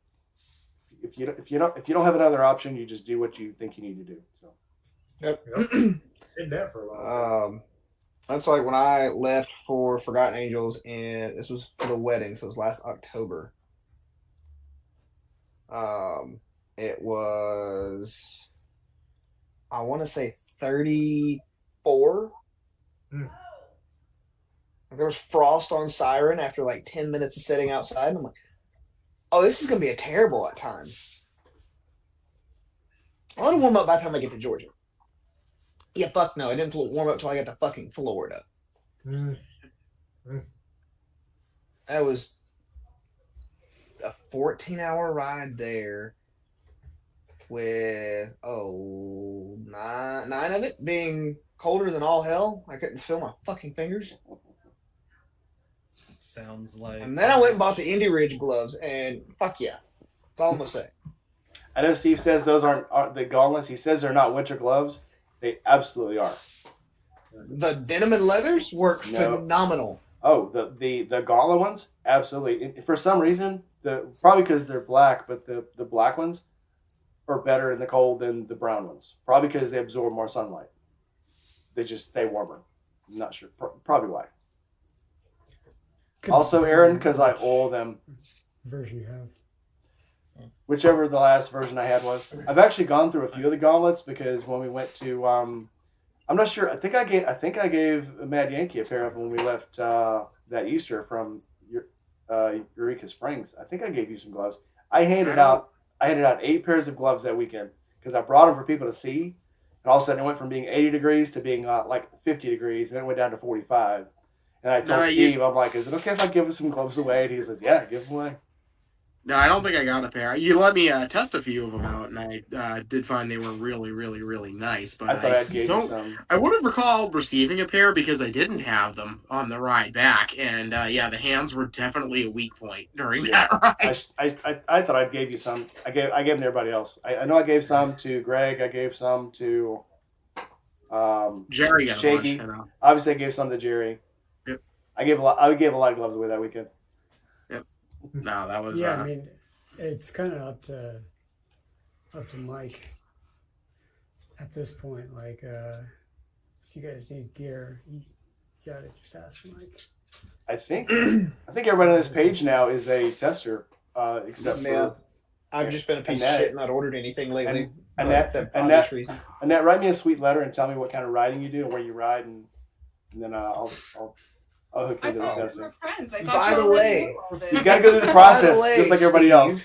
If you don't have another option, you just do what you think you need to do. So. Yep. Did that for a while. That's like when I left for Forgotten Angels, and this was for the wedding, so it was last October. It was, I want to say 34. There was frost on Siren after like 10 minutes of sitting outside, and I'm like, oh, this is going to be a terrible time. I want to warm up by the time I get to Georgia. Yeah, fuck no. I didn't warm up until I got to fucking Florida. That was a 14-hour ride there with, nine of it being colder than all hell. I couldn't feel my fucking fingers. Sounds like. And then I went and bought the Indy Ridge gloves, and fuck yeah. That's all I'm going to say. I know Steve says those aren't the gauntlets. He says they're not winter gloves. They absolutely are. The denim and leathers work phenomenal. Oh, the gauntlet ones? Absolutely. For some reason, probably because they're black, but the black ones are better in the cold than the brown ones. Probably because they absorb more sunlight. They just stay warmer. I'm not sure. Probably why. Also, Aaron, because I oil them. Version you have. Whichever the last version I had was. I've actually gone through a few of the gauntlets because when we went to, I'm not sure. I think I gave Mad Yankee a pair of them when we left that Easter from Eureka Springs. I think I gave you some gloves. I handed out 8 pairs of gloves that weekend because I brought them for people to see, and all of a sudden it went from being 80 degrees to being like 50 degrees, and then it went down to 45. And I told Steve, I'm like, is it okay if I give some gloves away? And he says, yeah, give them away. No, I don't think I got a pair. You let me test a few of them out, and I did find they were really, really, really nice. But I thought I'd give you some. I would have recalled receiving a pair because I didn't have them on the ride back, and the hands were definitely a weak point during that ride. I thought I'd give you some. I gave them to everybody else. I know I gave some to Greg. I gave some to Jerry got Shaky. a bunch. Obviously, I gave some to Jerry. Yep. I gave a lot of gloves away that weekend. No, that was I mean, it's kind of up to Mike at this point. Like, if you guys need gear, you gotta just ask Mike. I think everybody on this page now is a tester, except for I've just been a piece of shit and not ordered anything lately. Annette, write me a sweet letter and tell me what kind of riding you do and where you ride, and then I'll hook you to the testing. We were friends. I thought By the way, you gotta go through the process just like everybody else.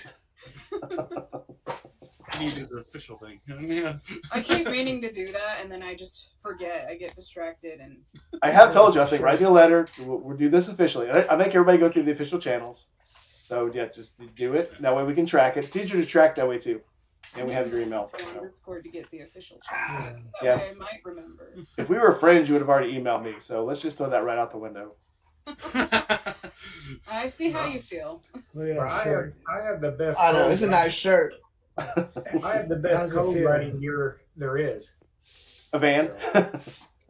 You do the official thing. Yeah. I keep meaning to do that, and then I just forget. I get distracted, and I have told you. I think write me a letter. We'll do this officially. I make everybody go through the official channels. So yeah, just do it. That way we can track it. It's easier to track that way too. and we have your email. Go on So. Discord to get the official. Yeah. Yeah. Okay, I might remember. If we were friends, you would have already emailed me. So let's just throw that right out the window. I see how you feel. Look at Well, that shirt. I have the best. I know code it's a writing- nice shirt. I have the best How's it code feel? writing gear there is. A van.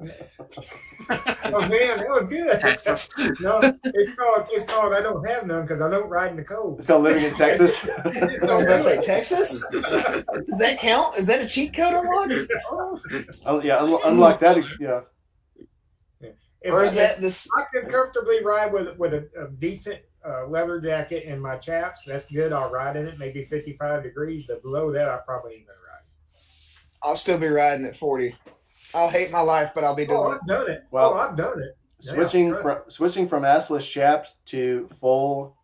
Oh man, that was good. Texas. No, it's called I don't have none because I don't ride in the code. It's called living in Texas. I was about to say Texas. Does that count? Is that a cheat code unlock? Oh, yeah, unlock that. Yeah. If Or is I- that this? I can comfortably ride with a decent leather jacket and my chaps. That's good. I'll ride in it, maybe 55 degrees. But below that, I probably ain't gonna ride. I'll still be riding at 40. I'll hate my life, but I'll be doing Oh, it. I've done it. Well, I've done it. Switching Yeah, switching from assless chaps to full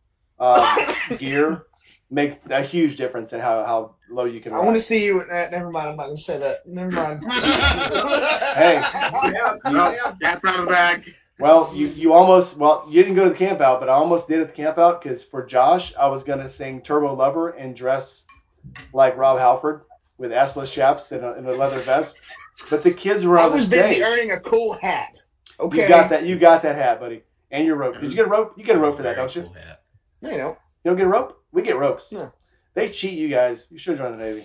gear makes a huge difference in how low you can I ride. want to see you. Never mind. I'm not going to say that. Never mind. Hey. Yeah, Well, yeah. that's out of the bag. Well, you almost you didn't go to the camp out, but I almost did at the camp out because for Josh I was gonna sing Turbo Lover and dress like Rob Halford with assless chaps and a leather vest. But the kids were I on was the stage. busy earning a cool hat. Okay. You got that hat, buddy, and your rope. Did you get a rope? You get a rope for that, Very don't you? cool hat. You know. You don't get a rope? We get ropes. No. They cheat you guys. You should join the Navy.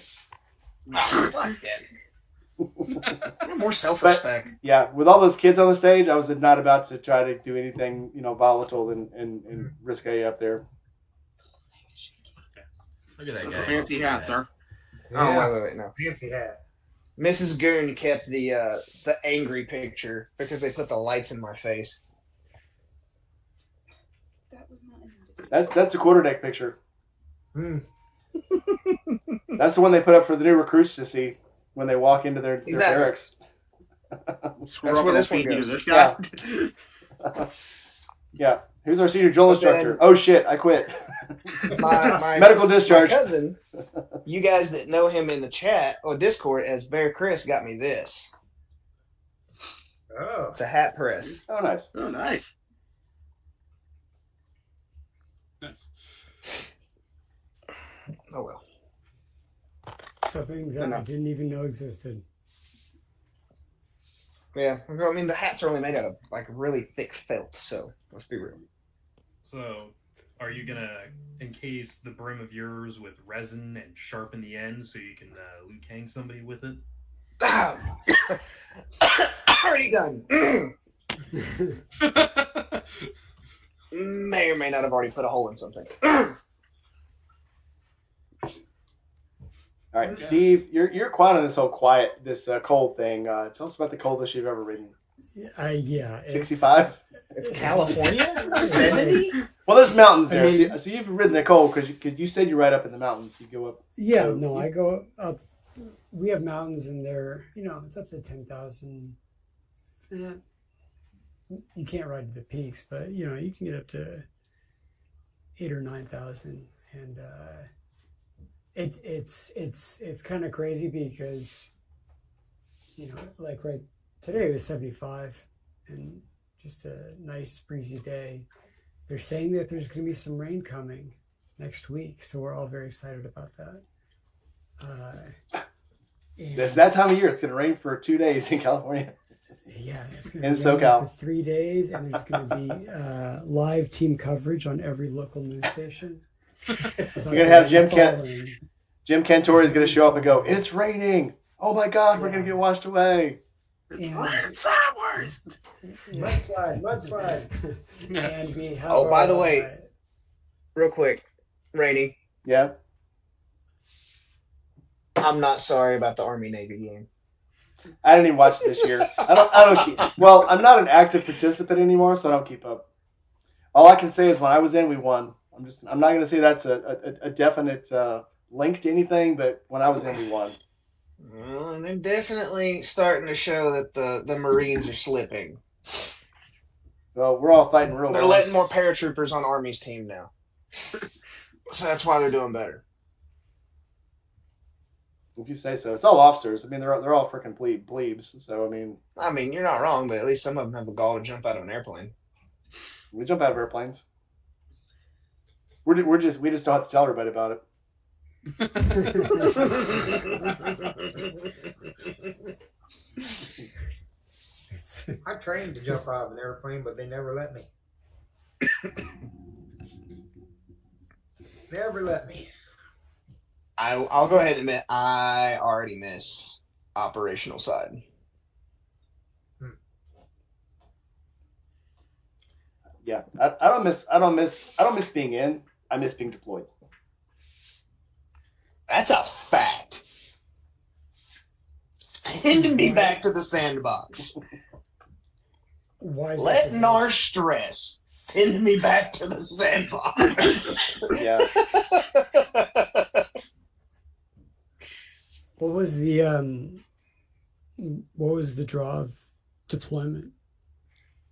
Oh, fuck that. More self-respect. Yeah, with all those kids on the stage, I was not about to try to do anything, volatile and risque up there. Look at that That's guy. a fancy hat, sir. Oh, wait, no. Fancy hat. Mrs. Goon kept the angry picture because they put the lights in my face. That was not intended. That's a quarterdeck picture. Hmm. That's the one they put up for the new recruits to see when they walk into their Exactly. barracks. Screw up where and this one feed you to goes. this guy. Yeah. Who's our senior drill But then- instructor? Oh shit, I quit. My Medical my discharge. cousin, you guys that know him in the chat or Discord as Bear Chris, got me this. Oh. It's a hat press. Oh, nice. Oh, nice. Nice. Oh well. Something that I didn't even know existed. Yeah, I mean the hats are only made out of like really thick felt, so let's be real. So, are you gonna encase the brim of yours with resin and sharpen the end so you can Liu Kang somebody with it? Already done. May or may not have already put a hole in something. All right, Okay. Steve, you're quiet on this whole cold thing. Tell us about the coldest you've ever ridden. Yeah. 65. It's California? It's 70? Well, there's mountains I there, mean- so you've ridden the cold because you said you're right up in the mountains. You go up. Yeah, So- no, I go up. We have mountains in there, it's up to 10,000. You can't ride to the peaks, but, you can get up to 8,000 or 9,000. And it's kind of crazy because, like right today it was 75 and just a nice breezy day. They're saying that there's going to be some rain coming next week, so we're all very excited about that. It's that time of year. It's going to rain for 2 days in California. Yeah, it's going In to rain SoCal. for 3 days, and there's going to be live team coverage on every local news station. You're going to have Jim Falling. Jim Cantori is going to show up and go, "It's raining. Oh my God, we're going to get washed away." Yeah. Sours. Mudslide. And we have Oh, by the way, real quick, Rainey, Yeah. I'm not sorry about the Army Navy game. I didn't even watch it this year. I don't keep. Well, I'm not an active participant anymore, so I don't keep up. All I can say is when I was in, we won. I'm not going to say that's a definite link to anything, but when I was in, we won. Well, and they're definitely starting to show that the Marines are slipping. Well, we're all fighting real. They're wars. letting more paratroopers on Army's team now. So that's why they're doing better. If you say so. It's all officers. I mean, they're all freaking plebes. So I mean, you're not wrong, but at least some of them have the gall to jump out of an airplane. we jump out of airplanes. We just don't have to tell everybody about it. I trained to jump out of an airplane, but they never let me. Never let me. I'll go ahead and admit I already miss operational side. Yeah, I don't miss being in. I miss being deployed. That's a fact. Send me back to the sandbox. Why is Let that the Nar case? stress. Send me back to the sandbox. Yeah. What was the draw of deployment?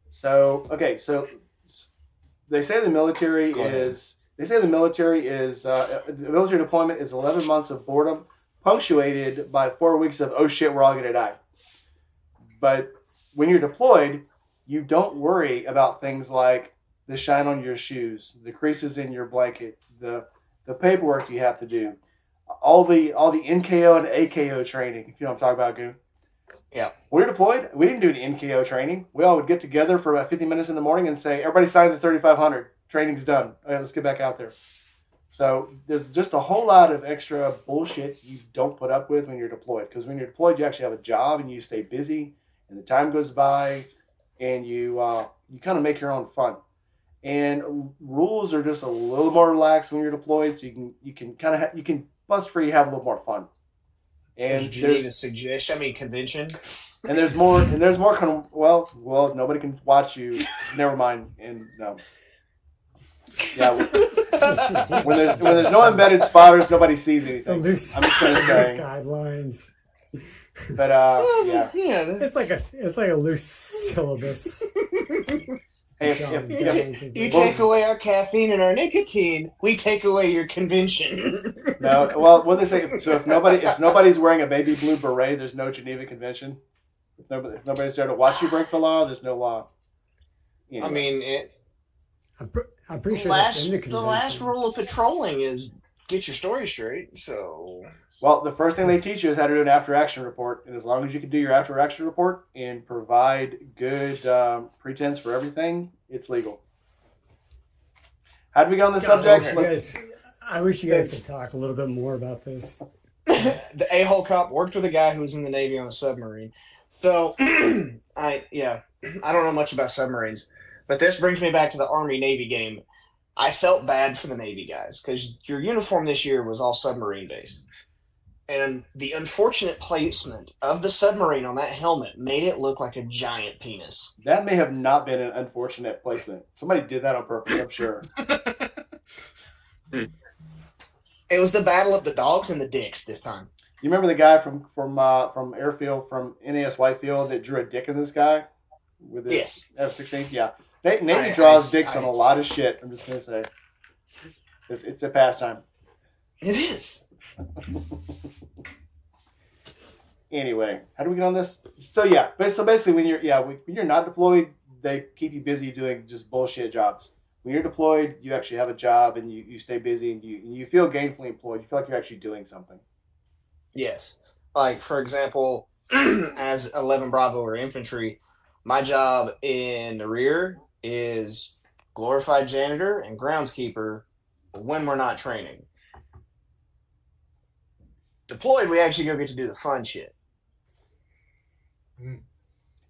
So okay, so they say the military Go ahead. is. They say the military deployment is 11 months of boredom, punctuated by 4 weeks of oh shit, we're all gonna die. But when you're deployed, you don't worry about things like the shine on your shoes, the creases in your blanket, the paperwork you have to do, all the NKO and AKO training. If you know what I'm talking about, Goon. Yeah. When we were deployed, we didn't do any NKO training. We all would get together for about 50 minutes in the morning and say, everybody sign the 3500. Training's done. Okay, let's get back out there. So there's just a whole lot of extra bullshit you don't put up with when you're deployed. Because when you're deployed, you actually have a job and you stay busy, and the time goes by, and you kind of make your own fun. And rules are just a little more relaxed when you're deployed, so you can kind of you can bust free, have a little more fun. And Geneva suggestion. Convention. and there's more kind of well nobody can watch you. Never mind. And no. Yeah, when there's no embedded spotters, nobody sees anything. I'm just gonna say guidelines. But yeah, It's like a loose syllabus. You take away our caffeine and our nicotine, we take away your convention. No, well, what they say? So if nobody's wearing a baby blue beret, there's no Geneva Convention. If nobody's there to watch you break the law, there's no law. Anyway. I mean, I'm pretty sure that's in the the last rule of patrolling is get your story straight. So, well, the first thing they teach you is how to do an after-action report, and as long as you can do your after-action report and provide good pretense for everything, it's legal. How did we get on this subject? I wish you guys could talk a little bit more about this. The a-hole cop worked with a guy who was in the Navy on a submarine. So, I don't know much about submarines, but this brings me back to the Army-Navy game. I felt bad for the Navy guys because your uniform this year was all submarine-based. And the unfortunate placement of the submarine on that helmet made it look like a giant penis. That may have not been an unfortunate placement. Somebody did that on purpose, I'm sure. It was the battle of the dogs and the dicks this time. You remember the guy from Airfield, from NAS Whitefield, that drew a dick in this guy? With his F-16? Yeah. Navy draws dicks on a lot of shit, I'm just going to say. It's a pastime. It is. Anyway, how do we get on this? So yeah, basically when you're not deployed, they keep you busy doing just bullshit jobs. When you're deployed, you actually have a job and you stay busy and you feel gainfully employed. You feel like you're actually doing something. Yes. Like, for example, as 11 Bravo or infantry, my job in the rear is glorified janitor and groundskeeper when we're not training. Deployed, we actually go get to do the fun shit.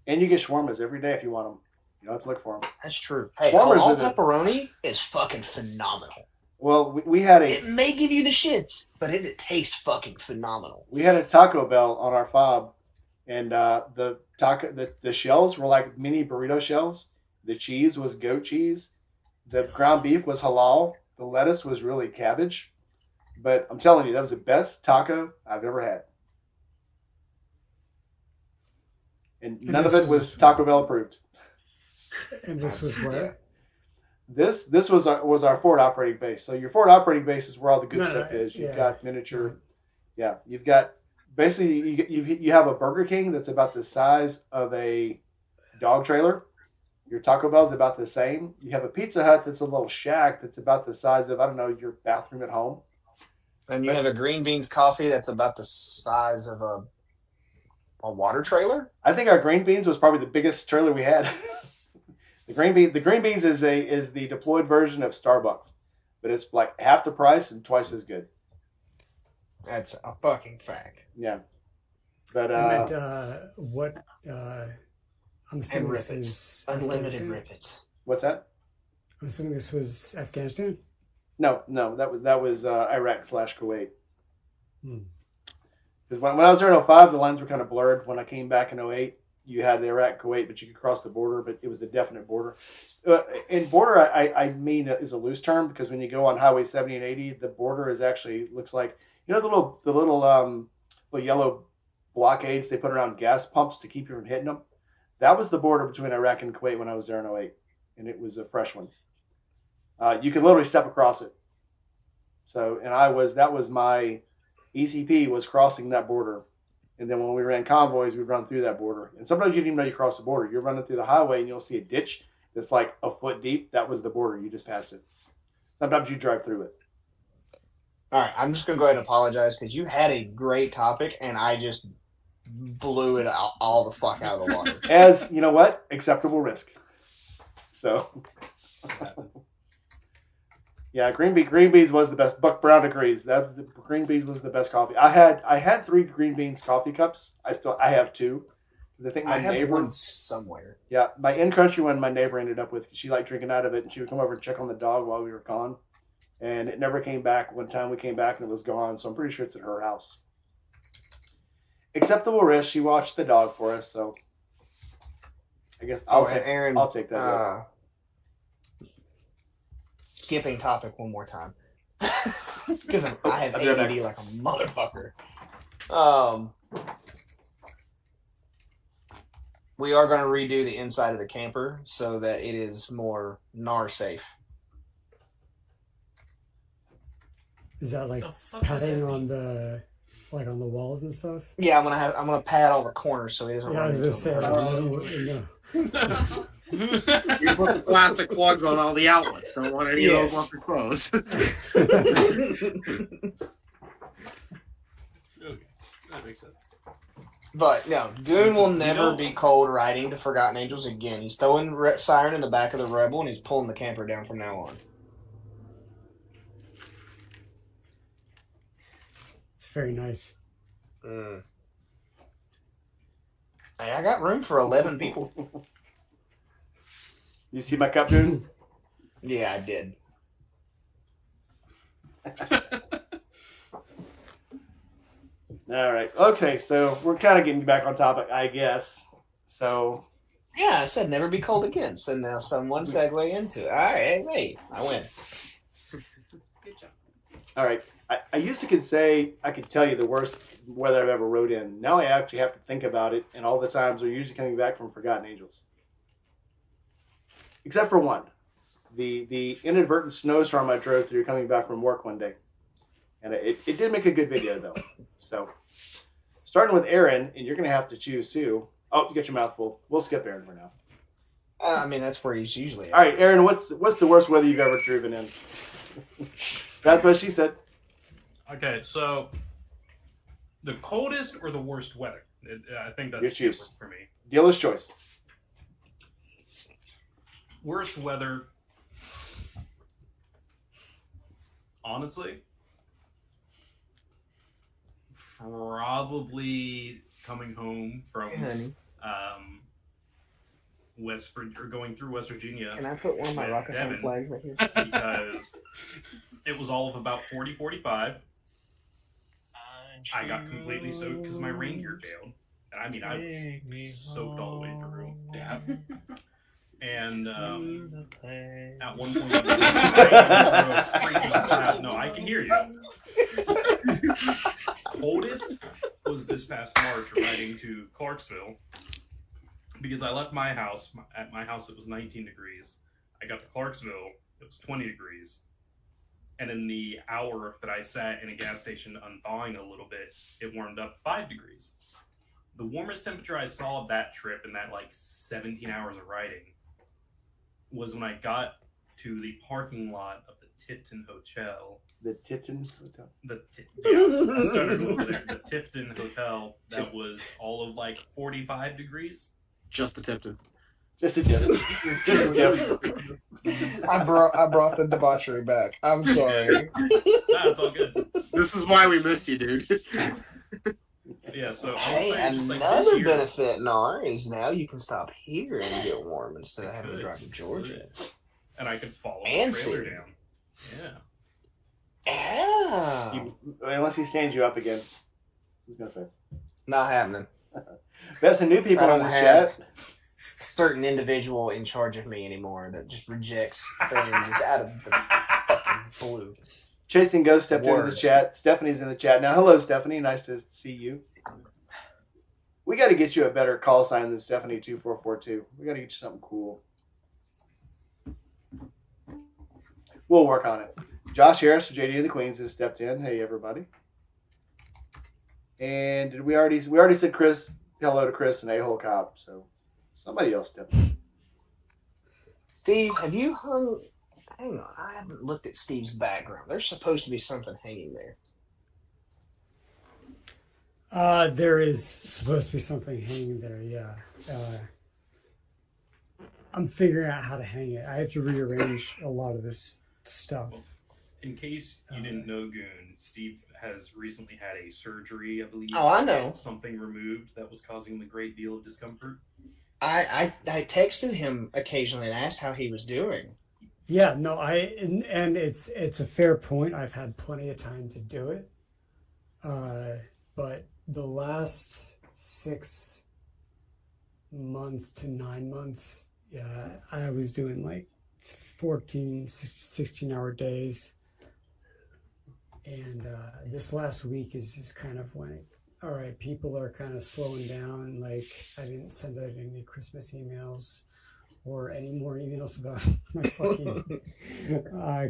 And you get shawarmas every day if you want them. You don't have to look for them. That's true. Hey, Shawarmas all pepperoni is fucking phenomenal. Well, we had It may give you the shits, but it tastes fucking phenomenal. We had a Taco Bell on our fob, and the shells were like mini burrito shells. The cheese was goat cheese. The ground beef was halal. The lettuce was really cabbage. But I'm telling you, that was the best taco I've ever had. And none of it was Taco Bell approved. And this was where? This was our forward operating base. So your forward operating base is where all the good stuff is. You've got miniature. Yeah, you've got basically you have a Burger King that's about the size of a dog trailer. Your Taco Bell is about the same. You have a Pizza Hut that's a little shack that's about the size of, I don't know, your bathroom at home. And you have a green beans coffee that's about the size of a water trailer. I think our green beans was probably the biggest trailer we had. The green beans is the deployed version of Starbucks, but it's like half the price and twice as good. That's a fucking fact. Yeah, but I meant what? I'm assuming And this Rev-It. is Unlimited Afghanistan? Rev-It. what's that? I'm assuming this was Afghanistan. No, that was Iraq/Kuwait. Hmm. Because when I was there in 05, the lines were kind of blurred. When I came back in 08, you had the Iraq, Kuwait, but you could cross the border, but it was a definite border. And border, I mean, is a loose term because when you go on Highway 70 and 80, the border is actually looks like, you know, the little yellow blockades they put around gas pumps to keep you from hitting them. That was the border between Iraq and Kuwait when I was there in 08, and it was a fresh one. You could literally step across it. So, and that was my ECP was crossing that border. And then when we ran convoys, we'd run through that border. And sometimes you didn't even know you crossed the border. You're running through the highway and you'll see a ditch that's like a foot deep. That was the border. You just passed it. Sometimes you drive through it. All right, I'm just going to go ahead and apologize because you had a great topic and I just blew it all the fuck out of the water. As, you know what? Acceptable risk. So, yeah, green beans was the best. Buck Brown agrees. Green beans was the best coffee. I had 3 green beans coffee cups. I have 2. I think my I have neighbor one somewhere. Yeah, my in-country one, my neighbor ended up with. She liked drinking out of it, and she would come over and check on the dog while we were gone, and it never came back. One time we came back and it was gone, so I'm pretty sure it's at her house. Acceptable risk. She watched the dog for us, so I guess I'll take that. Skipping topic one more time because I have ADD like a motherfucker. We are going to redo the inside of the camper so that it is more NAR safe. Is that like The fuck does padding that on the walls and stuff? Yeah, I'm gonna pad all the corners so he doesn't Yeah, I run was into gonna them. say. No. You put the plastic plugs on all the outlets. Don't want any of those left exposed. Okay, that makes sense. But no, Goon will never be cold riding to Forgotten Angels again. He's throwing Siren in the back of the Rebel and he's pulling the camper down from now on. It's very nice. Hey, I got room for 11 people. You see my cup, dude? Yeah, I did. All right. Okay, so we're kind of getting back on topic, I guess. So. Yeah, I said never be cold again. So now someone segue into it. All right, hey, I win. Good job. All right. I used to I could tell you the worst weather I've ever rode in. Now I actually have to think about it, and all the times are usually coming back from Forgotten Angels. Except for one. The inadvertent snowstorm I drove through coming back from work one day. And it did make a good video, though. So, starting with Aaron, and you're going to have to choose too. Oh, you got your mouth full. We'll skip Aaron for now. I mean, that's where he's usually at. All right, Aaron, what's the worst weather you've ever driven in? That's what she said. Okay, so the coldest or the worst weather? I think that's You choose. different for me. Dealer's choice. Worst weather, honestly, probably coming home from Honey, going through West Virginia. can I put one of my with Rocket Sun Devin, flags right here? because it was all of about 40, 45. I got completely soaked because my rain gear failed. And I mean, I was soaked all the way through. Yeah. And at one point, no, I can hear you. Coldest was this past March riding to Clarksville because I left my house. At my house, it was 19 degrees. I got to Clarksville, it was 20 degrees. And in the hour that I sat in a gas station unthawing a little bit, it warmed up 5 degrees. The warmest temperature I saw that trip in that like 17 hours of riding was when I got to the parking lot of the Tipton Hotel. The Tipton Hotel. I started over there. The Tipton Hotel. That was all of like 45 degrees. Just the Tipton. Just the Tipton. Just the Tipton. I brought the debauchery back. I'm sorry. It's all good. This is why we missed you, dude. Yeah, so Hey, another benefit in R is now you can stop here and get warm instead of having to drive to Georgia. And I could follow And the trailer see. down. Yeah. Yeah. Unless he stands you up again. I was gonna say. Not happening. We have some new people I on don't the have chat. certain individual in charge of me anymore that just rejects things out of the fucking blue. Chasing Ghost stepped into the Words. chat. Stephanie's in the chat now. Hello, Stephanie. Nice to see you. We got to get you a better call sign than Stephanie2442. We got to get you something cool. We'll work on it. Josh Harris from JD of the Queens has stepped in. Hey, everybody. And did we already said Chris, hello to Chris and A-Hole Cop. So somebody else stepped in. Steve, have you hung... Hang on, I haven't looked at Steve's background. There's supposed to be something hanging there. There is supposed to be something hanging there, yeah. I'm figuring out how to hang it. I have to rearrange a lot of this stuff. In case you didn't know, Goon, Steve has recently had a surgery, I believe. Oh, I know. Get something removed that was causing him a great deal of discomfort. I texted him occasionally and asked how he was doing. Yeah, no, and it's a fair point. I've had plenty of time to do it. But the last 6 months to 9 months, I was doing like 14, 16-hour days. And this last week is just kind of when, all right, people are kind of slowing down. Like, I didn't send out any Christmas emails or any more emails about my fucking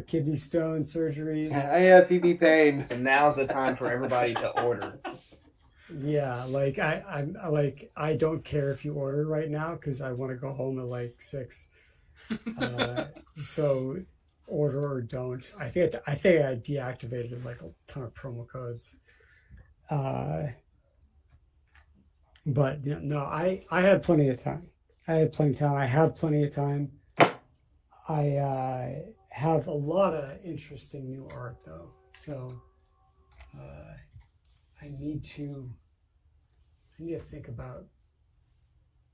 kidney stone surgeries. I have PB pain. And now's the time for everybody to order. Yeah, like I don't care if you order right now because I want to go home at like 6. So order or don't. I think I deactivated like a ton of promo codes. But no, I had plenty of time. I have plenty of time. I have a lot of interesting new art though, so I need to think about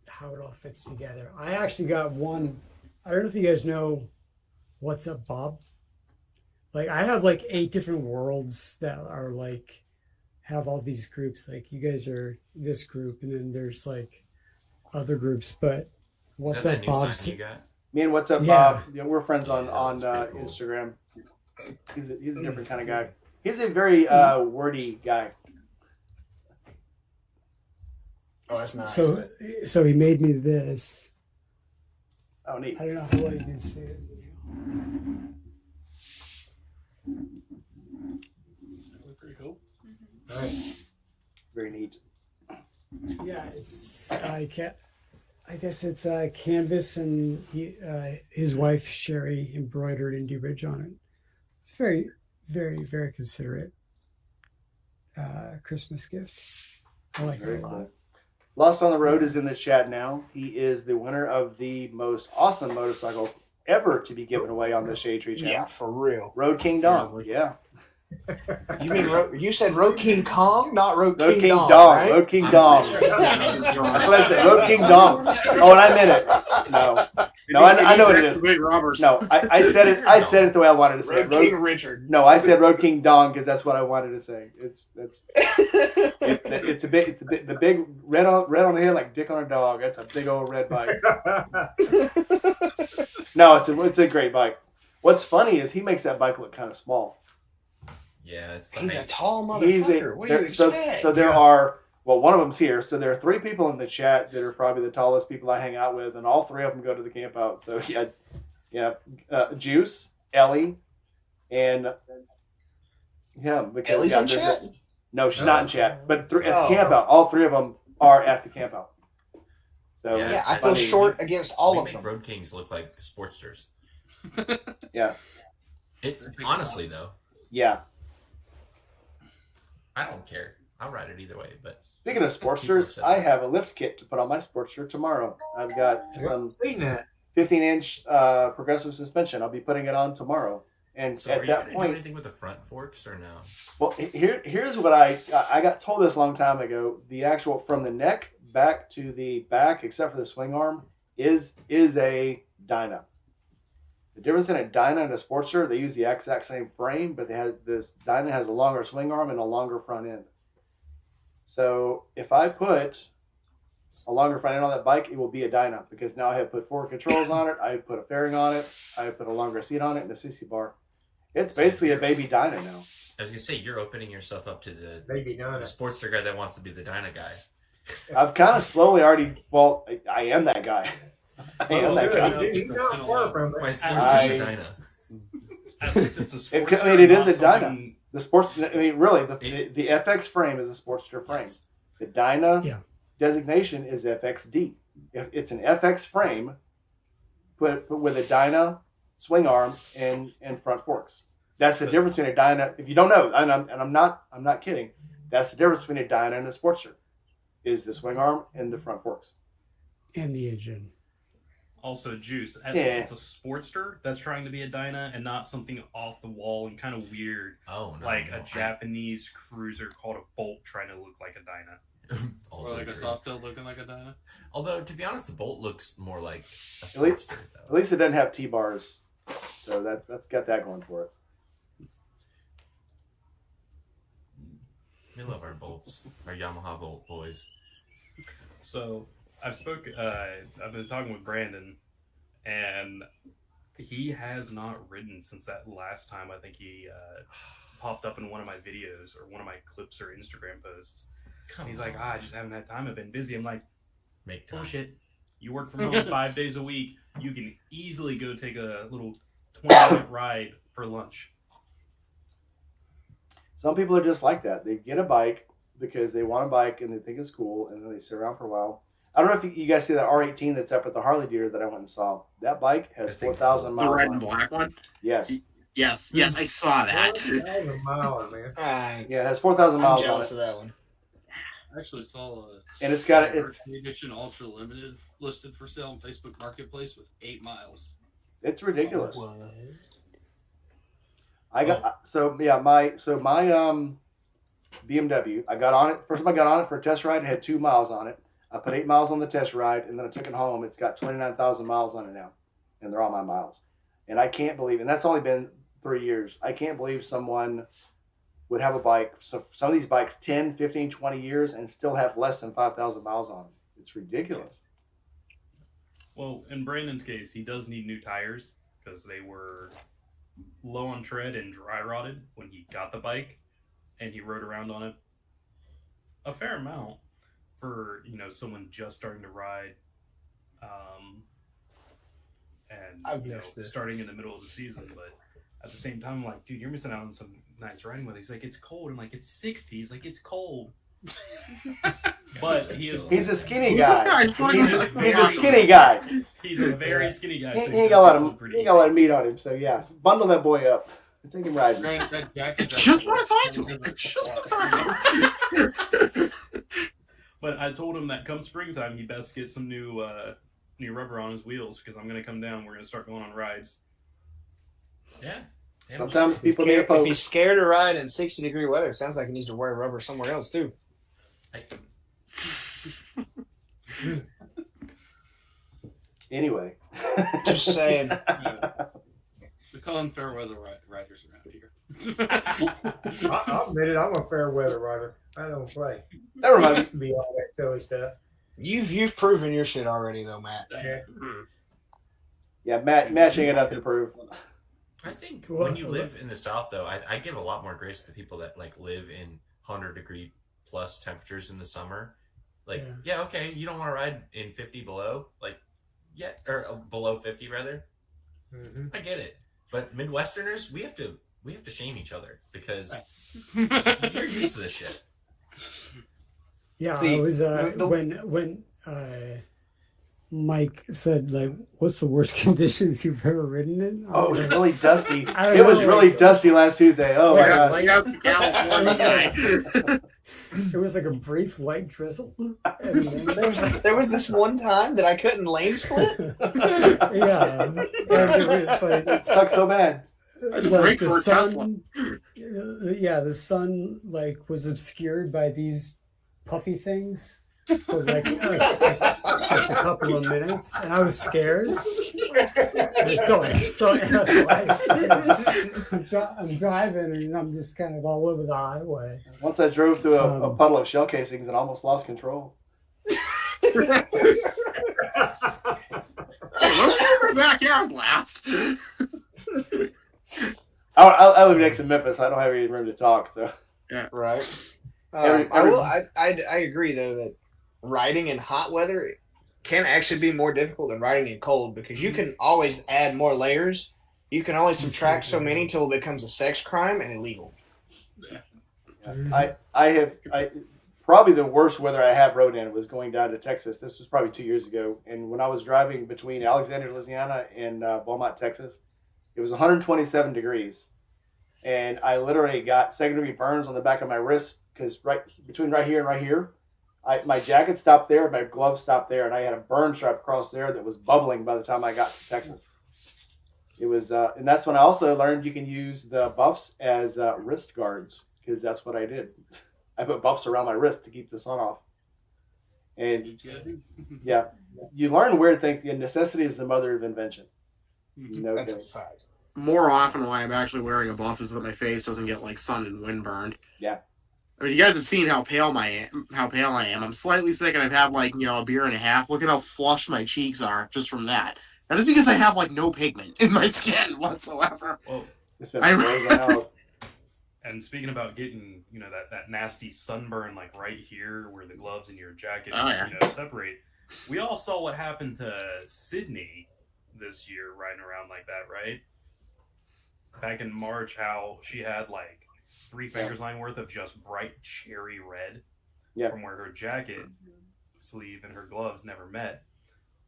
how it all fits together. I actually got one. I don't know if you guys know What's Up, Bob. Like, I have like 8 different worlds that are like have all these groups. Like, you guys are this group, and then there's like other groups. But What's Up, Bob? You got? Me and What's Up, Bob? Yeah, we're friends on cool. Instagram. He's a different kind of guy. He's a very wordy guy. Oh, that's nice. So he made me this. Oh, neat. I don't know how well you can see it. Pretty cool. Nice. Very neat. Yeah, it's I guess it's canvas, and his wife Sherry embroidered Indie Ridge on it. It's very, very, very considerate Christmas gift. I like it a lot. Lost on the Road is in the chat now. He is the winner of the most awesome motorcycle ever to be given away on the Shade Tree channel. Yeah, for real. Road King Dong. Yeah. You mean you said Road King Kong, not Road King Dong, right? Road King Dong. That's what I said. Road King Dong. Oh, and I meant it. No, I know what it is. No, I said it. I said it the way I wanted to say Road it. King Richard. No, I said Road King Dong because that's what I wanted to say. It's a big the big red on the head like dick on a dog. That's a big old red bike. No, it's a great bike. What's funny is he makes that bike look kind of small. Yeah, it's He's a tall motherfucker. What do you expect? So there are, well, one of them's here. So there are 3 people in the chat that are probably the tallest people I hang out with, and all 3 of them go to the camp out. So Juice, Ellie, and because Ellie's in chat? No, she's not in chat. But as camp out, all 3 of them are at the camp out. So yeah, I feel short against all of them. Road Kings look like the Sportsters. Yeah. Honestly though, Yeah. I don't care. I'll ride it either way. But Speaking of People Sportsters, have said I that. have a lift kit to put on my Sportster tomorrow. I've got some Seen that. 15-inch progressive suspension. I'll be putting it on tomorrow. And so are at you that gonna do point, anything with the front forks or no? well, here's what I got told this a long time ago. The actual from the neck back to the back, except for the swing arm, is a Dyna. The difference in a Dyna and a Sportster, they use the exact same frame, but this Dyna has a longer swing arm and a longer front end. So if I put a longer front end on that bike, it will be a Dyna because now I have put forward controls on it, I put a fairing on it, I put a longer seat on it, and a CC bar. It's basically a baby Dyna now. I was gonna say you're opening yourself up to the Maybe the not. Sportster guy that wants to be the Dyna guy. I've kind of slowly already. Well, I am that guy. I am that guy. He's not far from My it. Sportster's a Dyna. At least it's a It- Sportster. I mean, it is not a Dyna. something- The sports. I mean, really, the FX frame is a Sportster frame. Yes. The Dyna Yeah. designation is FXD. If it's an FX frame, put with a Dyna swing arm and front forks. That's the difference between a Dyna. If you don't know, and I'm not kidding. That's the difference between a Dyna and a Sportster, is the swing arm and the front forks. And the engine. Also, Juice. At Yeah. least it's a Sportster that's trying to be a Dyna and not something off the wall and kind of weird, Oh no. like no, a Japanese cruiser called a Bolt trying to look like a Dyna. Or Also like a true. soft tail looking like a Dyna. Although to be honest, the Bolt looks more like a At least- Sportster At though. least it doesn't have T-bars, so that's got that going for it. We love our Bolts, our Yamaha Bolt boys. So I've been talking with Brandon, and he has not ridden since that last time. I think he popped up in one of my videos or one of my clips or Instagram posts. Come He's on. like, I just haven't had time. I've been busy. I'm like, Make time. bullshit. You work from home 5 days a week. You can easily go take a little 20-minute ride for lunch. Some people are just like that. They get a bike because they want a bike and they think it's cool, and then they sit around for a while. I don't know if you guys see that R18 that's up at the Harley dealer that I went and saw. That bike has That thing's 4,000 cool. miles The red on and it. black one? Yes. Yes, I saw that. 1,000 miles, man. Yeah, it has 4,000 I'm miles on jealous it. of that one. I actually saw a And it's got it's Anniversary edition ultra limited listed for sale on Facebook Marketplace with 8 miles. it's ridiculous. What? I got my BMW. I got on it. First time I got on it for a test ride, it had 2 miles on it. I put 8 miles on the test ride, and then I took it home. It's got 29,000 miles on it now, and they're all my miles. And I can't believe, and that's only been 3 years. I can't believe someone would have a bike. So some of these bikes 10, 15, 20 years and still have less than 5,000 miles on them. It's ridiculous. Well, in Brandon's case, he does need new tires because they were low on tread and dry rotted when he got the bike, and he rode around on it a fair amount for someone just starting to ride, and I've missed this. starting in the middle of the season. But at the same time, I'm like, dude, you're missing out on some nice riding weather. He's like, it's cold. I'm like, it's 60. He's like, it's cold. But he is. He's a skinny Who's guy. this guy? He's a skinny guy. He's a very skinny guy. He so ain't got a lot does of pretty he ain't got a lot of meat on him. So yeah, bundle that boy up and take him riding. That jacket, Just want to talk to him. I just want to talk to him. But I told him that come springtime, he best get some new rubber on his wheels because I'm gonna come down. We're gonna start going on rides. Yeah. Damn Sometimes straight. people need a If poke. he's scared to ride in 60-degree weather, it sounds like he needs to wear rubber somewhere else too. Anyway. Just saying. We call them fair weather riders around here. I'll admit it, I'm a fair weather rider. I don't play. That reminds me. Used to be all that silly stuff. You've proven your shit already though, Matt. Yeah. Yeah, Matt ain't got nothing to prove. I think Well, when you live in the South, though, I give a lot more grace to people that live in 100-degree plus temperatures in the summer. Yeah, okay, you don't want to ride in 50 below, or below 50 rather. Mm-hmm. I get it, but Midwesterners, we have to shame each other because you're used to this shit. Yeah, See, I was the- when Mike said, like, what's the worst conditions you've ever ridden in? I Oh, it was was like, really dusty. I don't It was know, really like- dusty last Tuesday. Oh my Like a gosh. light- Yes, California guy. it was like a brief light drizzle. And then, There was this one time that I couldn't lane split. yeah. And it was like, It sucks so bad. Great the for a Tesla. sun, the sun like was obscured by these puffy things for like just a couple of minutes, and I was scared. And I'm driving, and I'm just kind of all over the highway. Once I drove through a puddle of shell casings and almost lost control. Backyard blast. I live next to Memphis. I don't have any room to talk, so. Right. Every- I agree though that riding in hot weather can actually be more difficult than riding in cold because you can always add more layers. You can only subtract so many until it becomes a sex crime and illegal. I probably the worst weather I have rode in was going down to Texas. This was probably 2 years ago, and when I was driving between Alexandria, Louisiana, and Beaumont, Texas, it was 127 degrees, and I literally got second-degree burns on the back of my wrist because right here and right here, my jacket stopped there, my gloves stopped there, and I had a burn stripe across there that was bubbling by the time I got to Texas. It was, and that's when I also learned you can use the buffs as wrist guards because that's what I did. I put buffs around my wrist to keep the sun off. And yeah, you learn weird things. Yeah, necessity is the mother of invention. No That's a kidding. fact. More often, why I'm actually wearing a buff is so that my face doesn't get like sun and wind burned. Yeah. I mean, you guys have seen how pale I am. I'm slightly sick, and I've had like a beer and a half. Look at how flushed my cheeks are just from that. That is because I have like no pigment in my skin whatsoever. Well, It's been frozen out. and speaking about getting, that nasty sunburn like right here where the gloves and your jacket, Oh, yeah. separate. We all saw what happened to Sydney this year riding around like that, right? Back in March, how she had like 3 fingers line worth of just bright cherry red from where her jacket sleeve and her gloves never met.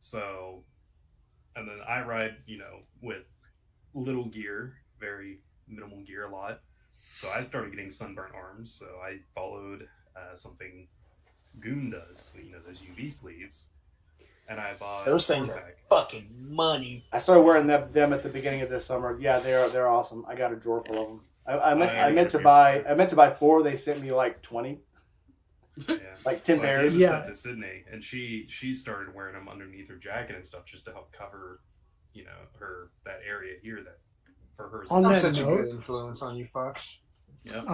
So, and then I ride, with little gear, very minimal gear a lot. So I started getting sunburnt arms. So I followed something Goon does, those UV sleeves. And I bought Those a things are four-pack. fucking money. I started wearing them at the beginning of this summer. Yeah, they're awesome. I got a drawer full of them. I meant to buy 4. They sent me like 20. Yeah. Like 10 So I pairs. gave Yeah. that to Sydney, and she started wearing them underneath her jacket and stuff just to help cover, her that area here that for her. On I'm that such a note- good influence on you fucks. Yep.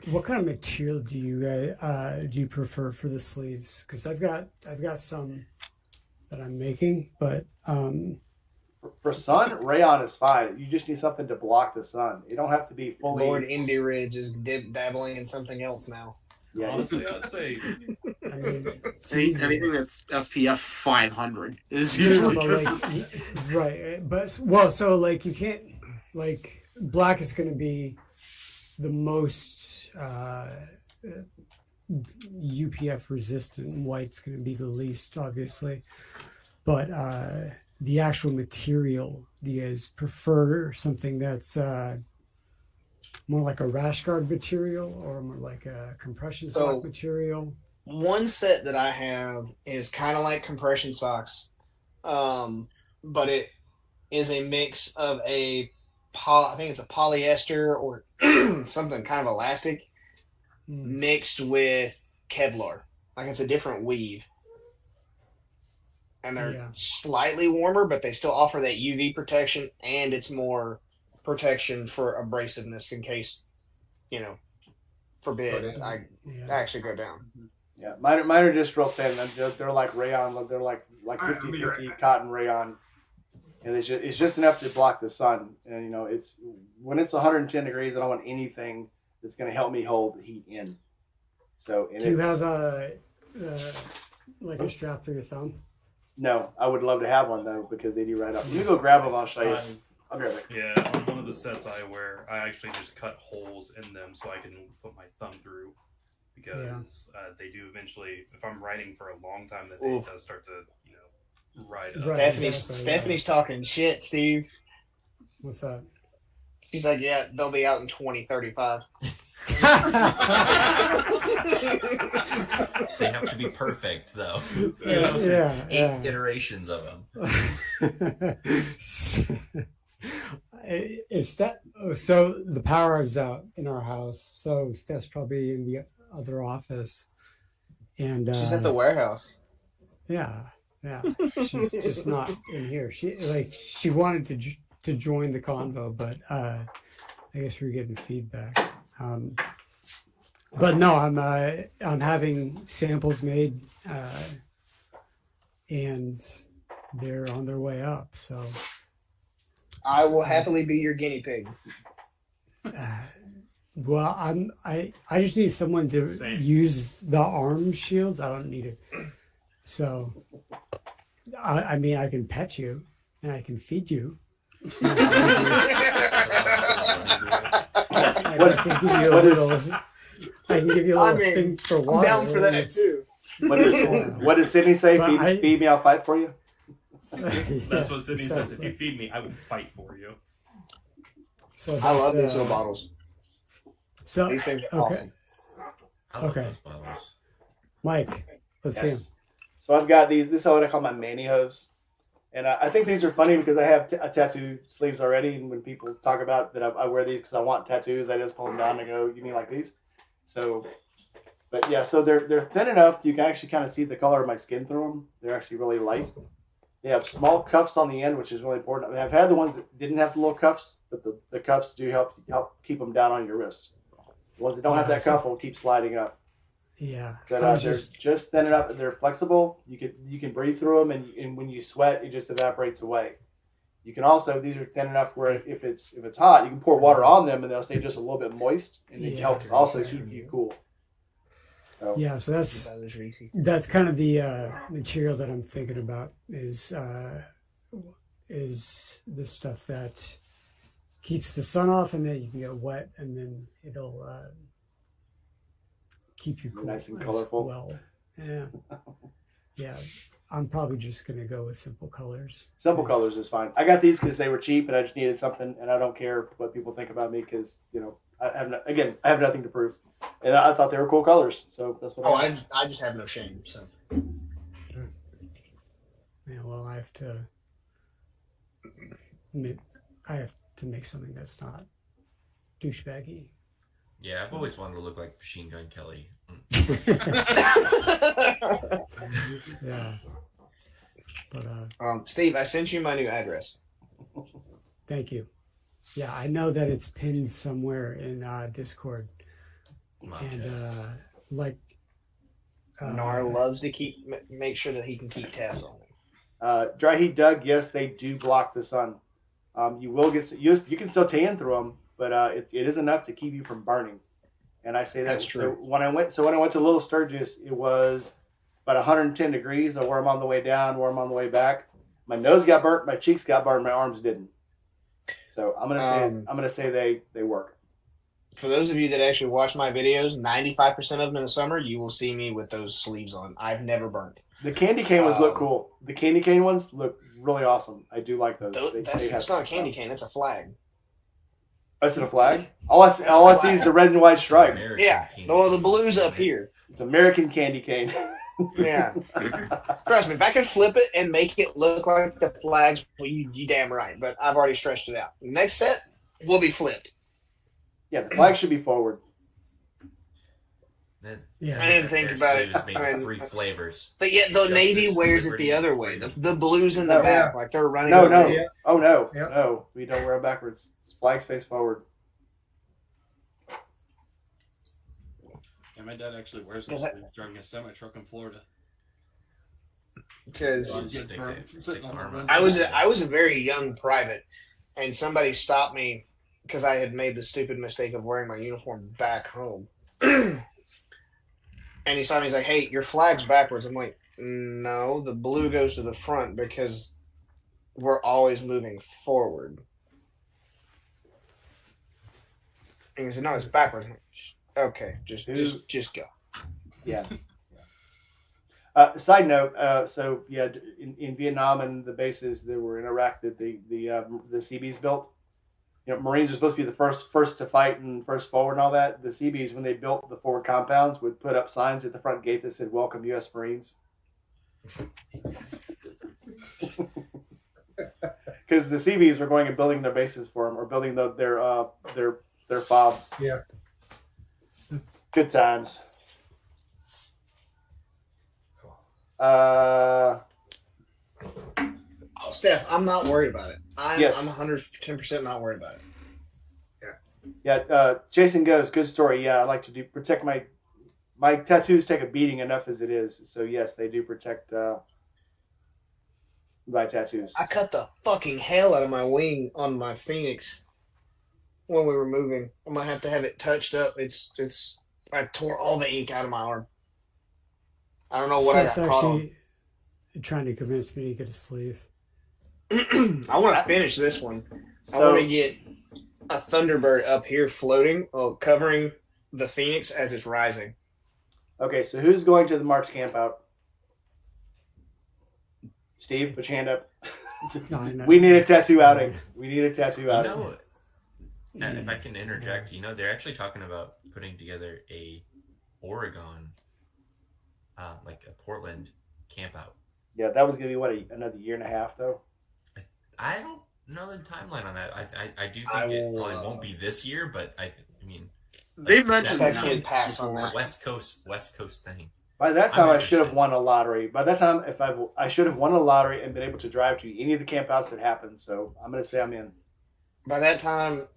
What kind of material do you prefer for the sleeves? Because I've got some that I'm making, but For sun, rayon is fine. You just need something to block the sun. You don't have to be fully. Lord Indie Ridge is dabbling in something else now. Yeah, Honestly, I'd say I mean, it's easy. Anything that's SPF 500 is No, usually but good. like, right, but so like you can't like black is going to be the most UPF resistant, and white's going to be the least, obviously. But the actual material, do you guys prefer something that's more like a rash guard material or more like a compression sock material? One set that I have is kind of like compression socks, but it is a mix of I think it's a polyester or something kind of elastic mixed with Kevlar. Like it's a different weave. And they're slightly warmer, but they still offer that UV protection, and it's more protection for abrasiveness in case, forbid I actually go down. Yeah, mine are just real thin. They're like rayon. They're like 50-50 cotton rayon, and it's just enough to block the sun. And it's when it's 110 degrees, I don't want anything that's going to help me hold the heat in. So do you have like a strap for your thumb? No, I would love to have one though because they do right up. Let me go grab them. I'll show you. I'll be right back. Yeah, on one of the sets I wear, I actually just cut holes in them so I can put my thumb through because they do eventually. If I'm writing for a long time, then it does start to ride up. Right. Stephanie's talking shit, Steve. What's that? She's like, yeah, they'll be out in 2035. They have to be perfect, though. Yeah, 8 iterations of them. Is that so? The power is out in our house, so Steph's probably in the other office, and She's at the warehouse. Yeah, she's just not in here. She wanted to join the convo, but I guess we're getting feedback. But no, I'm having samples made, and they're on their way up. So I will happily be your guinea pig. Well, I just need someone to use the arm shields. I don't need it. So, I mean, I can pet you and I can feed you. I can give you a little thing for water. I'm down for that too. What does Sydney say? Feed me, I'll fight for you. That's what Sydney says. If you feed me, I will fight for you. So I love these little bottles. So these things are awesome. I love those bottles. Mike, let's see them. So I've got these. This is what I call my manihose. And I think these are funny because I have a tattoo sleeves already. And when people talk about that, I wear these because I want tattoos. I just pull them down and go, "You mean like these?" So, but yeah, so they're thin enough you can actually kind of see the color of my skin through them. They're actually really light. They have small cuffs on the end, which is really important. I mean, I've had the ones that didn't have the little cuffs, but the cuffs do help keep them down on your wrist. The ones that don't have that cuff will keep sliding up. Yeah, but they're just thin enough. They're flexible. You can breathe through them, and when you sweat, it just evaporates away. You can also, these are thin enough where if it's hot, you can pour water on them, and they'll stay just a little bit moist, and it helps also keep you cool. So, yeah, so that's kind of the material that I'm thinking about is the stuff that keeps the sun off, and then you can get wet, and then it'll keep you cool, nice and colorful. Well, yeah. I'm probably just gonna go with simple colors. Simple colors is fine. I got these because they were cheap, and I just needed something, and I don't care what people think about me because I have nothing to prove, and I thought they were cool colors, so that's what. I just have no shame. So. Yeah, well, I have to make something that's not douchebaggy. Yeah, I've always wanted to look like Machine Gun Kelly. Yeah. But Steve, I sent you my new address. Thank you. Yeah, I know that it's pinned somewhere in Discord. And Nar loves to make sure that he can keep tabs on them. Dry heat Doug, yes, they do block the sun. You will get you can still tan through them, but it is enough to keep you from burning. And I say that's true. So when I went to Little Sturgis, it was about 110 degrees. I wore them on the way down, wore them on the way back. My nose got burnt, my cheeks got burned, my arms didn't. So I'm gonna say they work. For those of you that actually watch my videos, 95% of them in the summer, you will see me with those sleeves on. I've never burnt. The candy cane ones look cool. The candy cane ones look really awesome. I do like those. That's not a candy cane. It's a flag. Is it a flag? All I see is the red and white stripe. Yeah. Well, the blue's up here. It's American candy cane. Yeah. Trust me, if I could flip it and make it look like the flags, well, you damn right. But I've already stretched it out. Next set will be flipped. Yeah, the flag should be forward. I didn't think about it. Maybe 3 flavors. But yet the Navy wears it the other way. The blues in the back, like they're running. No. Oh no, no. We don't wear them backwards. Flags face forward. Yeah, my dad actually wears this driving a semi truck in Florida. Because I was a very young private, and somebody stopped me because I had made the stupid mistake of wearing my uniform back home. And he saw me, he's like, "Hey, your flag's backwards." I'm like, "No, the blue goes to the front because we're always moving forward." And he said, "No, it's backwards." I'm like, "Okay, just go." Yeah. Side note, so yeah, in Vietnam and the bases that were in Iraq that the CBs built, you know, Marines are supposed to be the first to fight and first forward and all that. The CBs, when they built the forward compounds, would put up signs at the front gate that said "Welcome U.S. Marines," because the CBs were going and building their bases for them or building their fobs. Yeah. Good times. Oh, Steph, I'm not worried about it. Yes. I'm 110% not worried about it. Yeah, Jason goes, good story. Yeah, I like to protect my tattoos take a beating enough as it is. So yes, they do protect my tattoos. I cut the fucking hell out of my wing on my Phoenix when we were moving. I might have to have it touched up. I tore all the ink out of my arm. I don't know what Steph's I got caught on. actually trying to convince me to get a sleeve. I want to finish this one. I So want to get a Thunderbird up here floating, covering the Phoenix as it's rising. okay, so who's going to the March camp out? Steve, put your hand up. No, I know. We need a tattoo outing. We need a tattoo You outing. know, and if I can interject, you know, they're actually talking about putting together a Oregon, like a Portland camp out. Yeah, that was gonna be what another year and a half though. I don't know the timeline on that. I do I think it will, probably won't be this year, but I mean, They've mentioned I that. can't pass on that. West Coast thing. By that time, I'm I should have interested. won a lottery. By that time, I should have won a lottery and been able to drive to any of the campouts that happened. So I'm gonna say I'm in. By that time,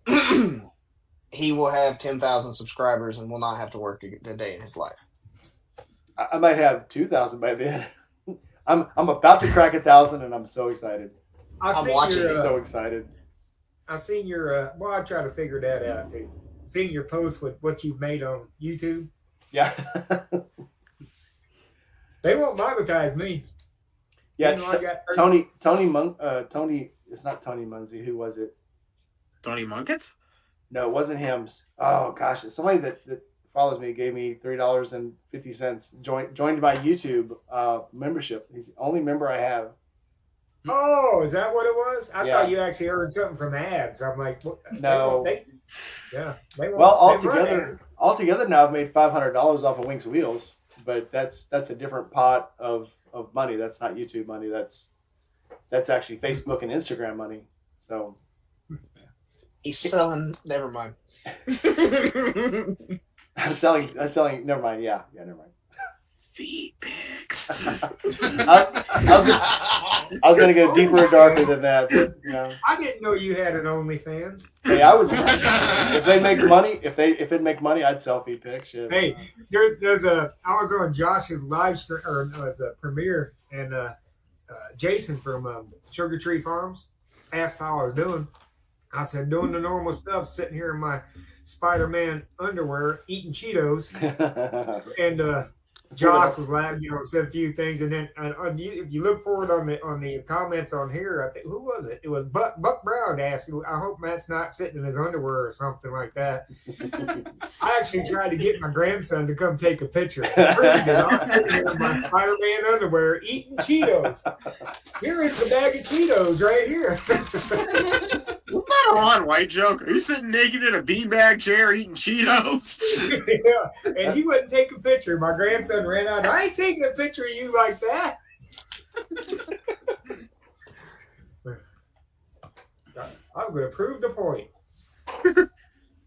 he will have 10,000 subscribers and will not have to work a day in his life. I might have 2,000 by then. I'm about to crack 1,000, and I'm so excited. I'm watching I'm it. so excited. I seen your. Well, I try to figure that out too. Seeing your post with what you've made on YouTube, Yeah. they won't monetize me. Yeah. You know, I got Tony. It's not Tony Munsey. Who was it? Tony Munkets? No, it wasn't him. Oh gosh, it's somebody that follows me gave me $3.50. Joined my YouTube membership. He's the only member I have. Oh, is that what it was? I Yeah. thought you actually heard something from ads. I'm like, what? No. They won't, Well, they run altogether now I've made $500 off of Wings Wheels, but that's a different pot of money. That's not YouTube money. That's actually Facebook and Instagram money. So He's selling. Never mind. I'm selling. Never mind. Yeah. Never mind. Feet pics. I was gonna go deeper and darker than that, but you know. I didn't know you had an OnlyFans. Hey, I would. If they make money, if it make money, I'd sell feet pics. Shit. Hey, there's I was on Josh's live stream or it was a premiere, and Jason from Sugar Tree Farms asked how I was doing. I said, doing the normal stuff, sitting here in my Spider-Man underwear, eating Cheetos, and Josh was laughing, said a few things, and then if you look forward on the comments on here, I think who was it? It was Buck Brown asked, "I hope Matt's not sitting in his underwear or something like that." I actually tried to get my grandson to come take a picture. I was sitting here in my Spider-Man underwear eating Cheetos. Here is the bag of Cheetos right here. Wasn't that a Ron White joke? Are you sitting naked in a beanbag chair eating Cheetos? Yeah, and he wouldn't take a picture. My grandson ran out. I ain't taking a picture of you like that. I'm going to prove the point.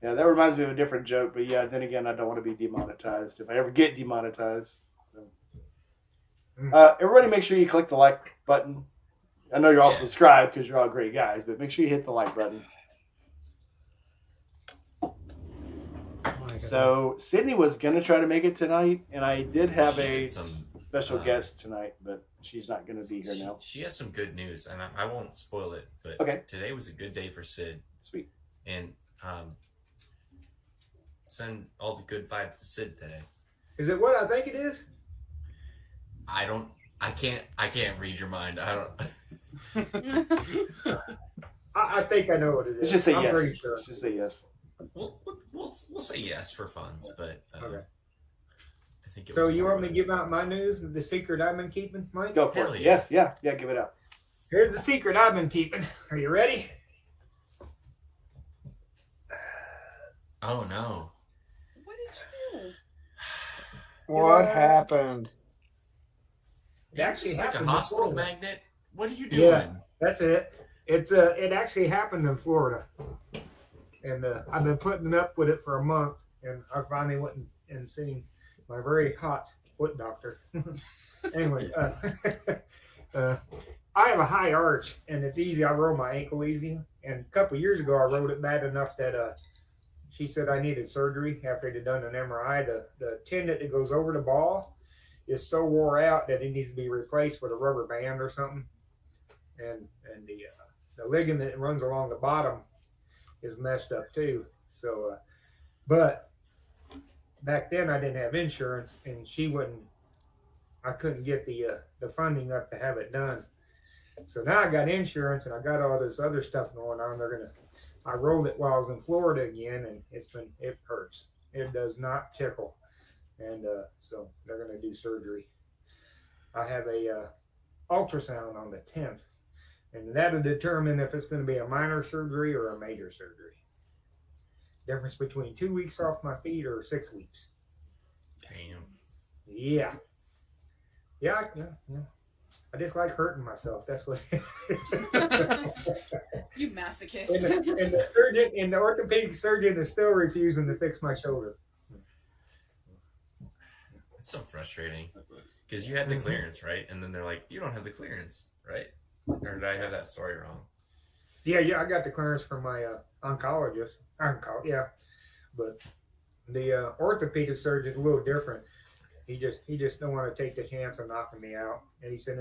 Yeah, that reminds me of a different joke, but yeah, then again, I don't want to be demonetized if I ever get demonetized. So. Everybody make sure you click the like button. I know you're all subscribed because you're all great guys, but make sure you hit the like button. So Sydney was going to try to make it tonight, and I did have She a had some, special guest tonight, but she's not going to be here now. She has some good news, and I won't spoil it, but Okay. Today was a good day for Sid. Sweet. And send all the good vibes to Sid today. Is it what I think it is? I can't read your mind. I don't. I think I know what it is. Let's just say I'm yes. pretty sure. Let's just say yes. We'll say yes for funds, but Okay. I think it So was you want me more to give out my news, the secret I've been keeping, Mike? Go for Hell it. yeah. Yes, yeah, give it up. Here's the secret I've been keeping. Are you ready? Oh no. What did you do? What happened? It actually It's like a happened in hospital Florida. magnet. What are you doing? Yeah. That's it. It actually happened in Florida, and I've been putting up with it for a month, and I finally went and seen my very hot foot doctor. Anyway, I have a high arch, and it's easy. I roll my ankle easy, and a couple of years ago, I rolled it bad enough that she said I needed surgery after they'd done an MRI. The tendon that goes over the ball is so wore out that it needs to be replaced with a rubber band or something, and the ligament that runs along the bottom is messed up too. So, but back then I didn't have insurance, and I couldn't get the funding up to have it done. So now I got insurance, and I got all this other stuff going on. I rolled it while I was in Florida again, and it hurts. It does not tickle, and so they're gonna do surgery. I have a ultrasound on the 10th. And that'll determine if it's going to be a minor surgery or a major surgery. Difference between 2 weeks off my feet or 6 weeks. Damn. Yeah. Yeah. I just like hurting myself. That's what. You masochist. and the surgeon, and the orthopedic surgeon is still refusing to fix my shoulder. It's so frustrating because you had the clearance, right? And then they're like, you don't have the clearance, right? Or did I have that story wrong? Yeah, I got the clearance from my oncologist. Yeah, but the orthopedic surgeon is a little different. He just don't want to take the chance of knocking me out. And he said,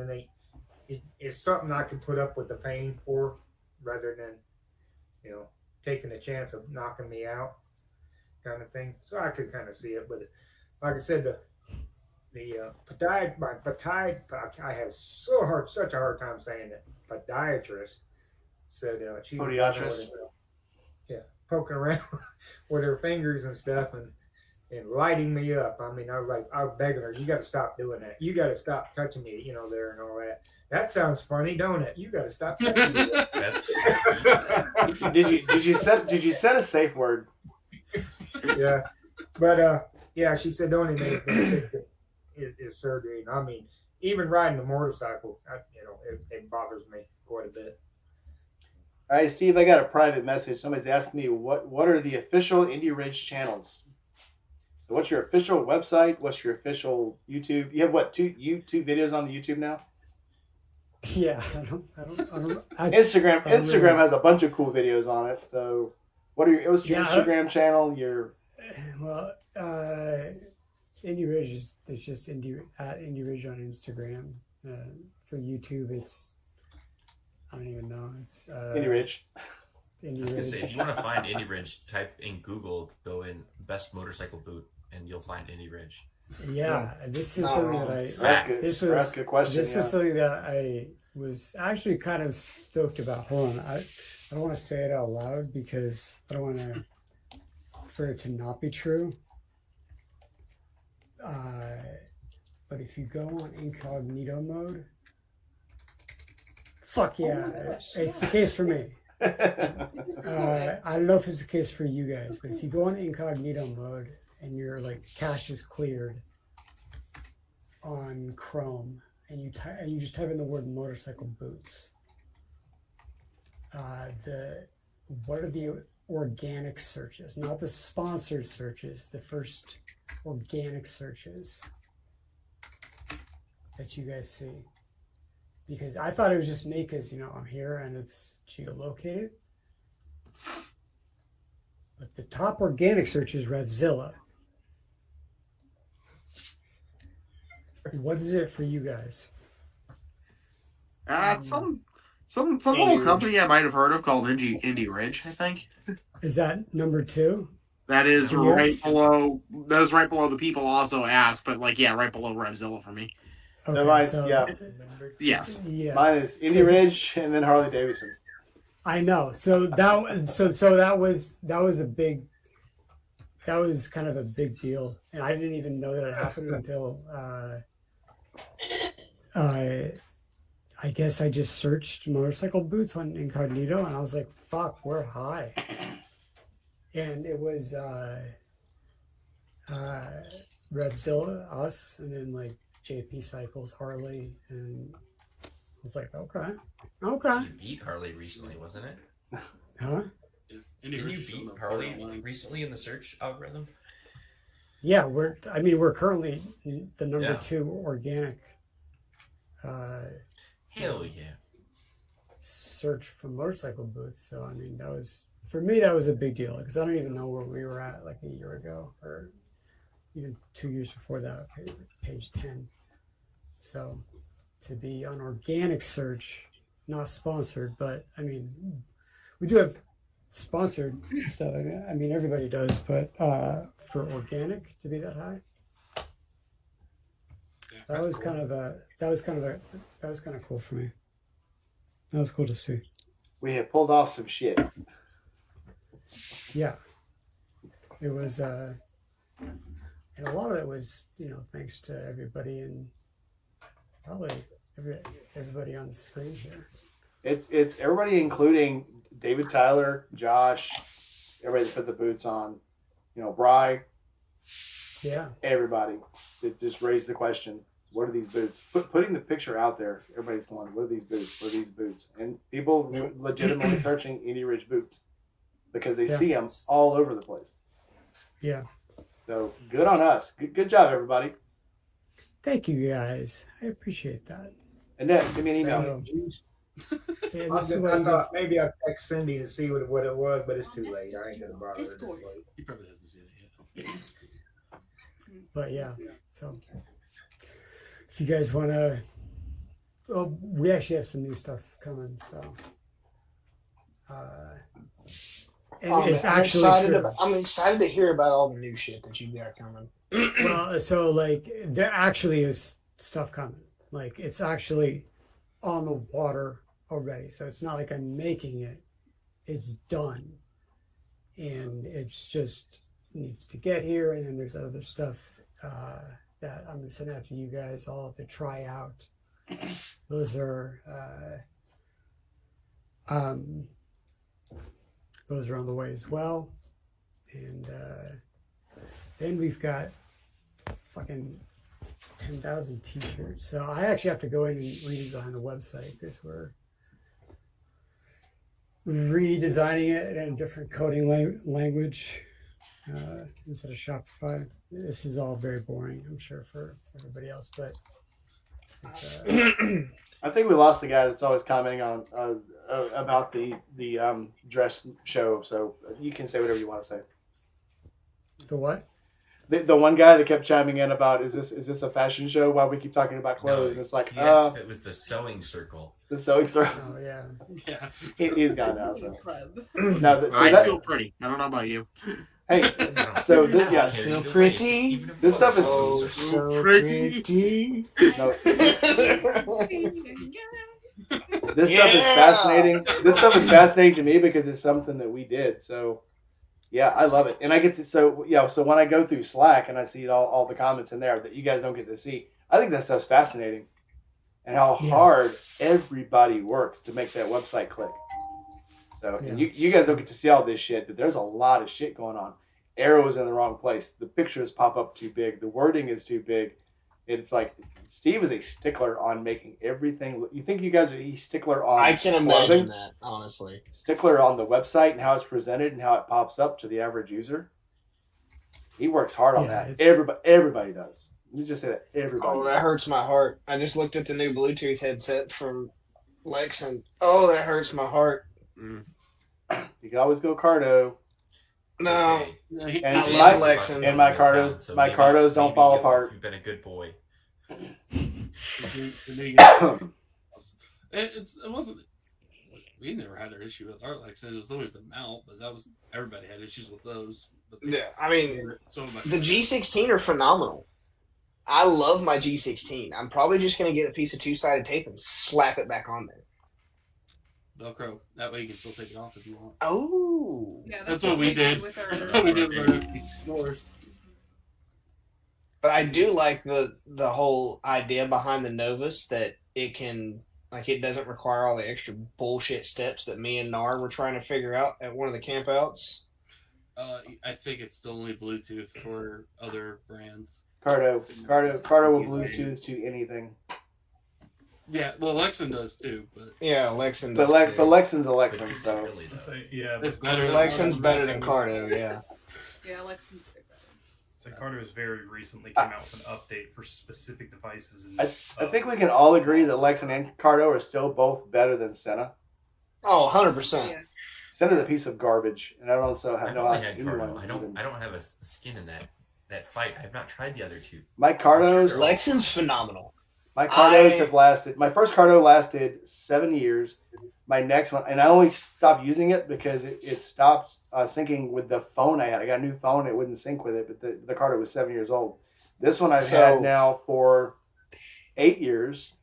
it's something I can put up with the pain for, rather than, taking the chance of knocking me out, kind of thing. So I could kind of see it, but like I said, I have such a hard time saying it. Podiatrist said she was Podiatrist. Poking around with her fingers and stuff and lighting me up. I mean, I was begging her, you got to stop doing that. You got to stop touching me, there and all that. That sounds funny, don't it? You got to stop touching me. That's Did you set a safe word? Yeah, but she said the only thing is surgery. And I mean, even riding a motorcycle, it bothers me quite a bit. All right, Steve, I got a private message. Somebody's asking me what are the official Indie Ridge channels? So what's your official website? What's your official YouTube? You have two videos on the YouTube now? Yeah, I don't. Instagram has a bunch of cool videos on it. So what's your Instagram channel? Indie Ridge is just Indie Ridge on Instagram. For YouTube, I don't even know. It's Indie Ridge. I was gonna say, if you want to find Indie Ridge, type in Google, go in best motorcycle boot, and you'll find Indie Ridge. Yeah, this is something that I. That's a good question. This was something that I was actually kind of stoked about. Hold on, I don't want to say it out loud because I don't want to for it to not be true. But if you go on incognito mode, fuck yeah, it's the case for me. I don't know if it's the case for you guys, but if you go on incognito mode and your cache is cleared on Chrome and you just type in the word motorcycle boots, what are the organic searches, not the sponsored searches, the first organic searches that you guys see? Because I thought it was just me because, I'm here and it's geolocated. But the top organic search is Revzilla. What is it for you guys? Some little company I might have heard of called Indie Ridge, I think. Is that number 2? That is right below. That is right below the people also asked, but right below Revzilla for me. Okay, Yes. Yeah. Mine is Indie Ridge and then Harley Davidson. I know. So that was a big that was kind of a big deal, and I didn't even know that it happened until I guess I just searched motorcycle boots on incognito, and I was like, "Fuck, we're high," and it was Revzilla, us, and then like JP Cycles, Harley, and I was like, "Okay." You beat Harley recently, wasn't it? Huh? Didn't you beat Harley recently in the search algorithm? Yeah, we're currently the number 2 organic Hell yeah. search for motorcycle boots. So I mean, that was, for me, that was a big deal, because I don't even know where we were at like a year ago, or even 2 years before that, page 10. So to be on organic search, not sponsored, but I mean, we do have sponsored stuff. I mean, everybody does, but for organic to be that high, that was kind of cool for me. That was cool to see. We have pulled off some shit. Yeah, it was, and a lot of it was, thanks to everybody, and probably everybody on the screen here. It's everybody, including David Tyler, Josh, everybody that put the boots on, Bry. Yeah. Everybody that just raised the question, what are these boots? Putting the picture out there, everybody's going, what are these boots? What are these boots? And people legitimately searching Indie Ridge boots because they see them all over the place. Yeah. So good on us. Good job, everybody. Thank you, guys. I appreciate that. And next, send me an email. I thought maybe I'd text Cindy to see what it was, but it's too late. I ain't gonna bother her. He probably hasn't seen it yet. But yeah, so if you guys want to, we actually have some new stuff coming. So, and it's actually true. I'm excited to hear about all the new shit that you got coming. Well, so like there actually is stuff coming. Like it's actually on the water already. So it's not like I'm making it. It's done. And it's just needs to get here. And then there's other stuff that I'm going to send out to you guys all to try out. Those are on the way as well. And then we've got fucking 10,000 t-shirts. So I actually have to go in and redesign the website because we're redesigning it in a different coding language instead of Shopify. This is all very boring, I'm sure, for everybody else, but it's, I think we lost the guy that's always commenting on about the dress show. So you can say whatever you want to say. The what? The one guy that kept chiming in about is this a fashion show? Why we keep talking about clothes? And it's like, yes, it was the sewing circle. The sewing circle. Oh yeah, Yeah. He's gone now. So I feel pretty. I don't know about you. Hey, so this guy feel pretty. This stuff is so pretty. No. This stuff is fascinating. This stuff is fascinating to me because it's something that we did. So. Yeah, I love it. And I get to, so when I go through Slack and I see all the comments in there that you guys don't get to see, I think that stuff's fascinating. And how hard everybody works to make that website click. So, and you guys don't get to see all this shit, but there's a lot of shit going on. Arrows in the wrong place. The pictures pop up too big. The wording is too big. It's like, Steve is a stickler on making everything. You think you guys are a stickler on I can imagine that, honestly. Stickler on the website and how it's presented and how it pops up to the average user. He works hard on that. Everybody does. Let me just say that. Everybody. Oh, that hurts my heart. I just looked at the new Bluetooth headset from Lex, and oh, that hurts my heart. You can always go Cardo. No. Okay. And my Cardos don't fall apart. You've been a good boy. It wasn't. We never had an issue with our Lex. It was always the mount, but that was everybody had issues with those. But I mean, the G16 are phenomenal. I love my G16. I'm probably just going to get a piece of 2-sided tape and slap it back on there. Velcro. That way you can still take it off if you want. Oh. Yeah, That's what we did. with our. That's what we did with our doors. But I do like the whole idea behind the Novus that it can, like, it doesn't require all the extra bullshit steps that me and Nar were trying to figure out at one of the campouts. I think it's still only Bluetooth for other brands. Cardo will Bluetooth to anything. Yeah, well, Lexan does too, but Yeah, Lexan But does too. Lexan's a Lexan, so Really, though. So, yeah, it's better. Lexan's better than Cardo, yeah. Yeah, Lexington's way better. So Carter has very recently came out with an update for specific devices. And, I think we can all agree that Lexan and Cardo are still both better than Senna. Oh, 100%. Yeah. Senna's a piece of garbage, and I don't also have I've no only idea. had Cardo. I don't have a skin in that fight. I've not tried the other two. My Cardos, Lexan's phenomenal. my Cardos have lasted. My first Cardo lasted 7 years. My next one, and I only stopped using it because it stopped syncing with the phone I had. I got a new phone; it wouldn't sync with it. But the Cardo was 7 years old. This one I've had now for 8 years,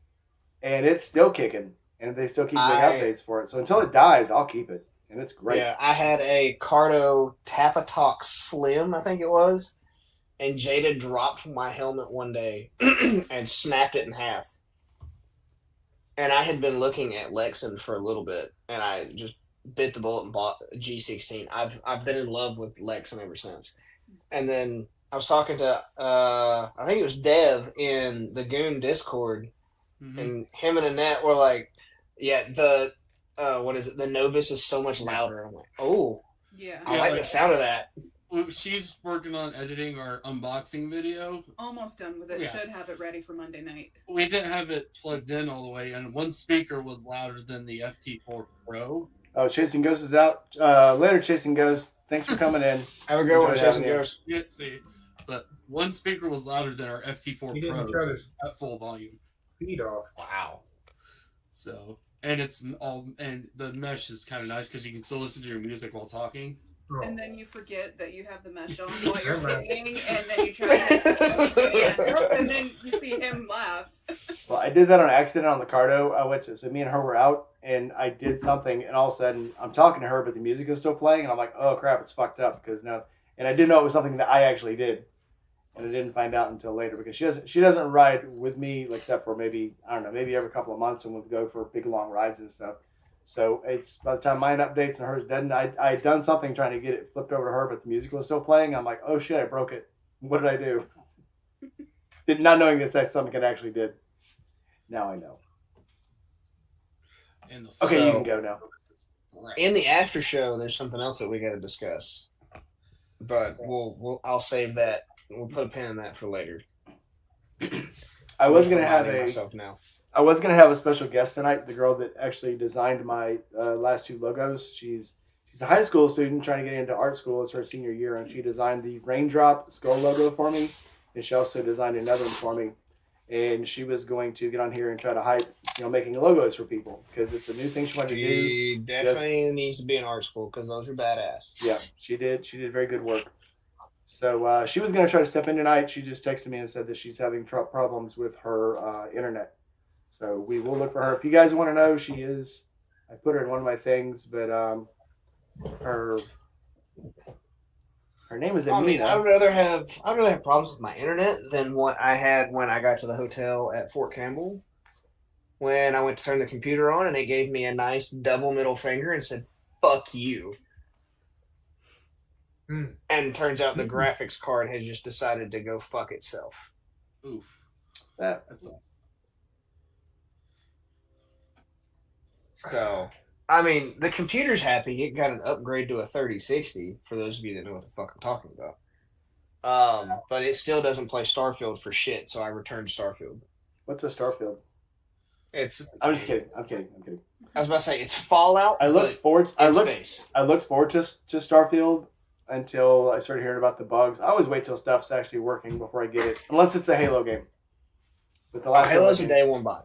and it's still kicking. And they still keep doing updates for it. So until it dies, I'll keep it, and it's great. Yeah, I had a Cardo Tapatalk Slim, I think it was, and Jada dropped my helmet one day and snapped it in half. And I had been looking at Lexan for a little bit, and I just bit the bullet and bought a G16. I've been in love with Lexan ever since. And then I was talking to I think it was Dev in the Goon Discord, and him and Annette were like, "Yeah, the what is it? The Novus is so much louder." I'm like, "Oh, Yeah. I like the sound of that." She's working on editing our unboxing video. Almost done with it. Yeah. Should have it ready for Monday night. We didn't have it plugged in all the way, and one speaker was louder than the FT4 Pro. Oh, Chasing Ghost is out. Later, Chasing Ghost. Thanks for coming in. Have a good one, Enjoy Chasing having you. Ghost. Yeah, see, but one speaker was louder than our FT4 You didn't Pro try to at full volume. feed off. Wow. So, and it's all, and the mesh is kind of nice because you can still listen to your music while talking. Oh. And then you forget that you have the mesh on while you're singing, and then you try to and then you see him laugh. Well, I did that on accident on the Cardo. I went to, so me and her were out, and I did something, and all of a sudden I'm talking to her, but the music is still playing, and I'm like, oh crap, it's fucked up because now, and I didn't know it was something that I actually did, and I didn't find out until later because she doesn't ride with me except for maybe, I don't know, maybe every couple of months, and we'll go for big long rides and stuff. So it's by the time mine updates and hers doesn't, I had done something trying to get it flipped over to her, but the music was still playing. I'm like, oh shit, I broke it. What did I do? Did not knowing that's something I actually did. Now I know. And the Okay, So- you can go now. Right. In the after show, there's something else that we got to discuss, but I'll save that. We'll put a pin in that for later. I was gonna Reminding have myself now. I was gonna have a special guest tonight. The girl that actually designed my last two logos. She's a high school student trying to get into art school. It's her senior year, and she designed the raindrop skull logo for me, and she also designed another one for me. And she was going to get on here and try to hype, making logos for people because it's a new thing she wanted to do. She definitely needs to be in art school because those are badass. Yeah, she did. She did very good work. So she was going to try to step in tonight. She just texted me and said that she's having problems with her internet. So we will look for her. If you guys want to know, she is. I put her in one of my things, but her name is Amina. I mean, I'd rather have problems with my internet than what I had when I got to the hotel at Fort Campbell. When I went to turn the computer on and it gave me a nice double middle finger and said, "Fuck you." And turns out the graphics card has just decided to go fuck itself. Oof. That's all. So, I mean, the computer's happy. It got an upgrade to a 3060, for those of you that know what the fuck I'm talking about. But it still doesn't play Starfield for shit, so I returned Starfield. What's a Starfield? I'm just kidding. I'm kidding. I was about to say, it's Fallout. I looked forward to Starfield until I started hearing about the bugs. I always wait till stuff's actually working before I get it, unless it's a Halo game. But the last Halo's a day one buy.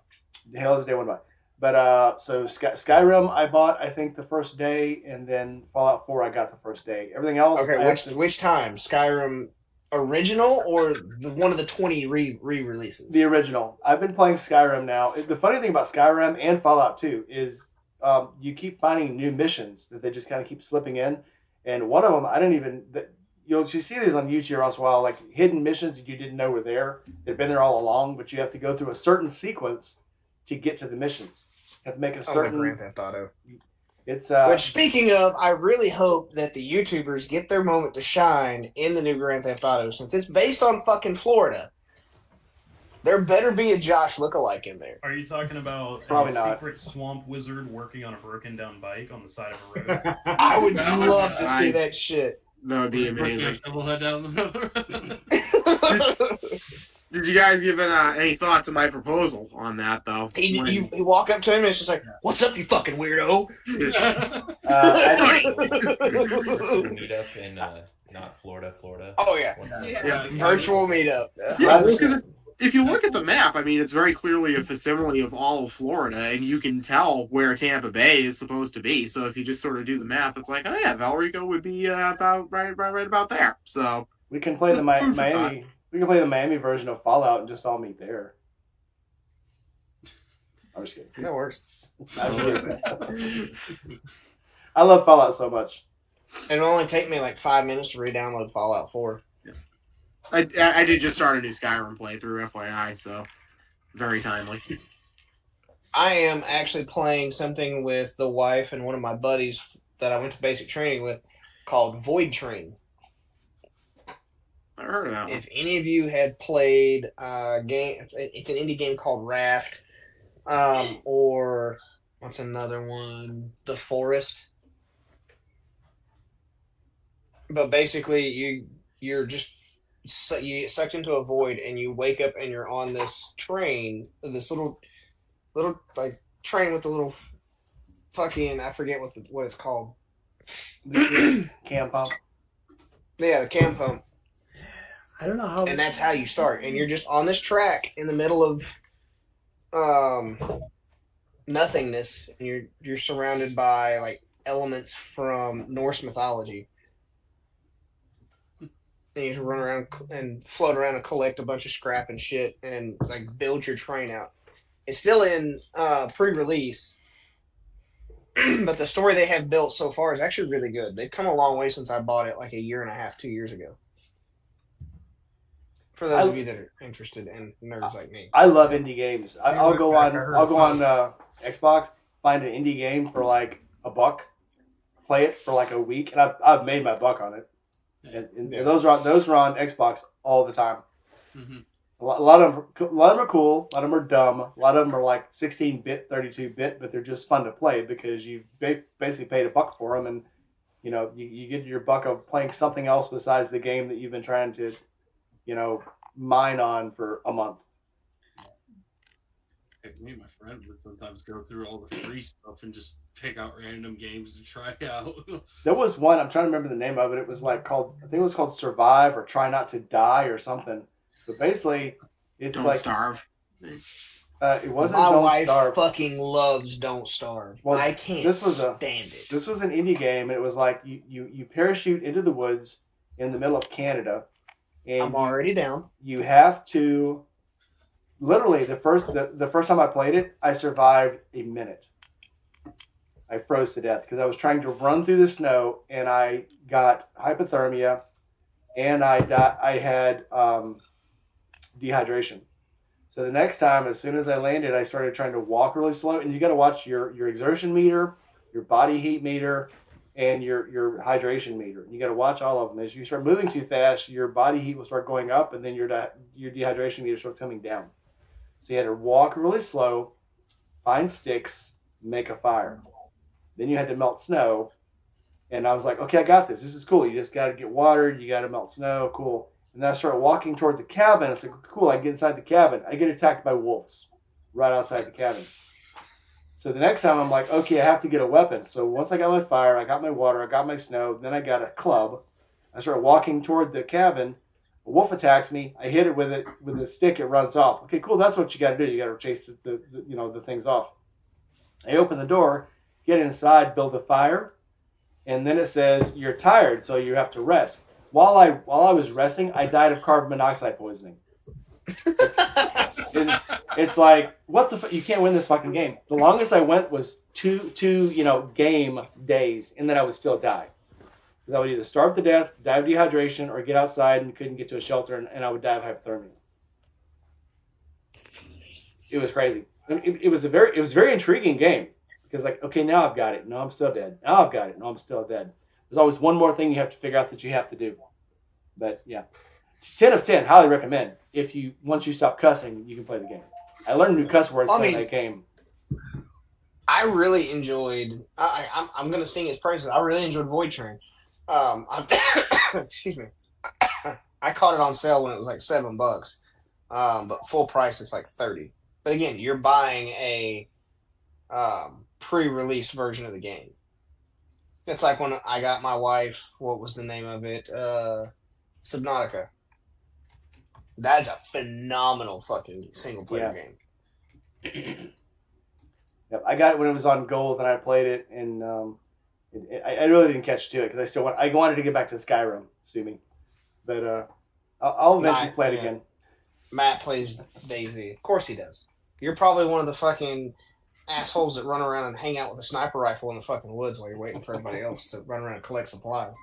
Halo's a day one buy. But so Skyrim I bought I think the first day, and then Fallout 4 I got the first day. Everything else. Okay, which time? Skyrim original or one of the 20 re-releases? The original. I've been playing Skyrim now. The funny thing about Skyrim and Fallout 2 is you keep finding new missions that they just kind of keep slipping in. And one of them, I didn't even, you see these on YouTube once in a while, like hidden missions that you didn't know were there. They've been there all along, but you have to go through a certain sequence to get to the missions. You have to make a certain. Grand Theft Auto. It's Which, speaking of, I really hope that the YouTubers get their moment to shine in the new Grand Theft Auto, since it's based on fucking Florida. There better be a Josh lookalike in there. Are you talking about Probably a not. secret swamp wizard working on a broken down bike on the side of a road? I would love to see that shit. That would be amazing. Shovelhead down the road. Did you guys give any thought to my proposal on that, though? You walk up to him and it's just like, "What's up, you fucking weirdo?" Meetup in not Florida. Oh yeah, virtual meetup. Yeah, because if you look at the map, I mean, it's very clearly a facsimile of all of Florida, and you can tell where Tampa Bay is supposed to be. So if you just sort of do the math, it's like, oh yeah, Valrico would be about right about there. So we can play the Miami. We can play the Miami version of Fallout and just all meet there. I'm just kidding. That works. I love Fallout so much. It'll only take me like 5 minutes to re-download Fallout 4. I did just start a new Skyrim playthrough, FYI, so very timely. I am actually playing something with the wife and one of my buddies that I went to basic training with called Void Train. I heard of that one. If any of you had played a game, it's an indie game called Raft, or what's another one? The Forest. But basically, you're just you get sucked into a void, and you wake up and you're on this train, this little like train with the little fucking, I forget what it's called. Cam pump. Yeah, the cam pump. I don't know how. And that's how you start. And you're just on this track in the middle of nothingness, and you're surrounded by like elements from Norse mythology. And you have to run around and float around and collect a bunch of scrap and shit and like build your train out. It's still in pre-release, but the story they have built so far is actually really good. They've come a long way since I bought it like a year and a half, 2 years ago. For those of you that are interested in nerds like me, I love indie games. I'll go on Xbox, find an indie game for like $1, play it for like a week, and I've made my buck on it. And those are on Xbox all the time. Mm-hmm. A lot of them are cool. A lot of them are dumb. A lot of them are like 16-bit, 32-bit, but they're just fun to play because you basically paid $1 for them, and you get your buck of playing something else besides the game that you've been trying to mine on for a month. Heck, me and my friend would sometimes go through all the free stuff and just pick out random games to try out. There was one, I'm trying to remember the name of it. It was like I think it was called Survive or Try Not to Die or something. But basically, it's Don't like Starve. It wasn't. my Don't wife Starve. fucking loves Don't Starve. Well, I can't stand it. This was an indie game, and it was like you parachute into the woods in the middle of Canada, and I'm already down. You have to literally the first time I played it, I survived a minute. I froze to death because I was trying to run through the snow, and I got hypothermia, and I had dehydration. So the next time, as soon as I landed, I started trying to walk really slow, and you got to watch your exertion meter, your body heat meter, and your hydration meter. You got to watch all of them. As you start moving too fast, your body heat will start going up, and then your dehydration meter starts coming down. So you had to walk really slow, find sticks, make a fire. Then you had to melt snow, and I was like, okay, I got this. This is cool. You just got to get water. You got to melt snow. Cool. And then I started walking towards the cabin. I said, cool, I get inside the cabin. I get attacked by wolves right outside the cabin. So the next time I'm like, okay, I have to get a weapon. So once I got my fire, I got my water, I got my snow, then I got a club. I started walking toward the cabin. A wolf attacks me. I hit it with a stick. It runs off. Okay, cool. That's what you got to do. You got to chase the things off. I open the door, get inside, build a fire, and then it says you're tired, so you have to rest. While I was resting, I died of carbon monoxide poisoning. It's like, what the you can't win this fucking game. The longest I went was two game days, and then I would still die. Because I would either starve to death, die of dehydration, or get outside and couldn't get to a shelter, and I would die of hypothermia. It was crazy. It was a very intriguing game. Because like, okay, now I've got it. No, I'm still dead. Now I've got it. No, I'm still dead. There's always one more thing you have to figure out that you have to do. But yeah, 10 of 10. Highly recommend. Once you stop cussing, you can play the game. I learned new cuss words playing that game. I really enjoyed. I'm going to sing his praises. I really enjoyed Void Train. Excuse me. I caught it on sale when it was like $7, but full price it's like $30. But again, you're buying a pre-release version of the game. It's like when I got my wife. What was the name of it? Subnautica. That's a phenomenal fucking single player game. Yep, I got it when it was on gold, and I played it, and I really didn't catch to it because I wanted to get back to Skyrim, sue me, but I'll eventually play it again. Matt plays DayZ. Of course he does. You're probably one of the fucking assholes that run around and hang out with a sniper rifle in the fucking woods while you're waiting for everybody else to run around and collect supplies.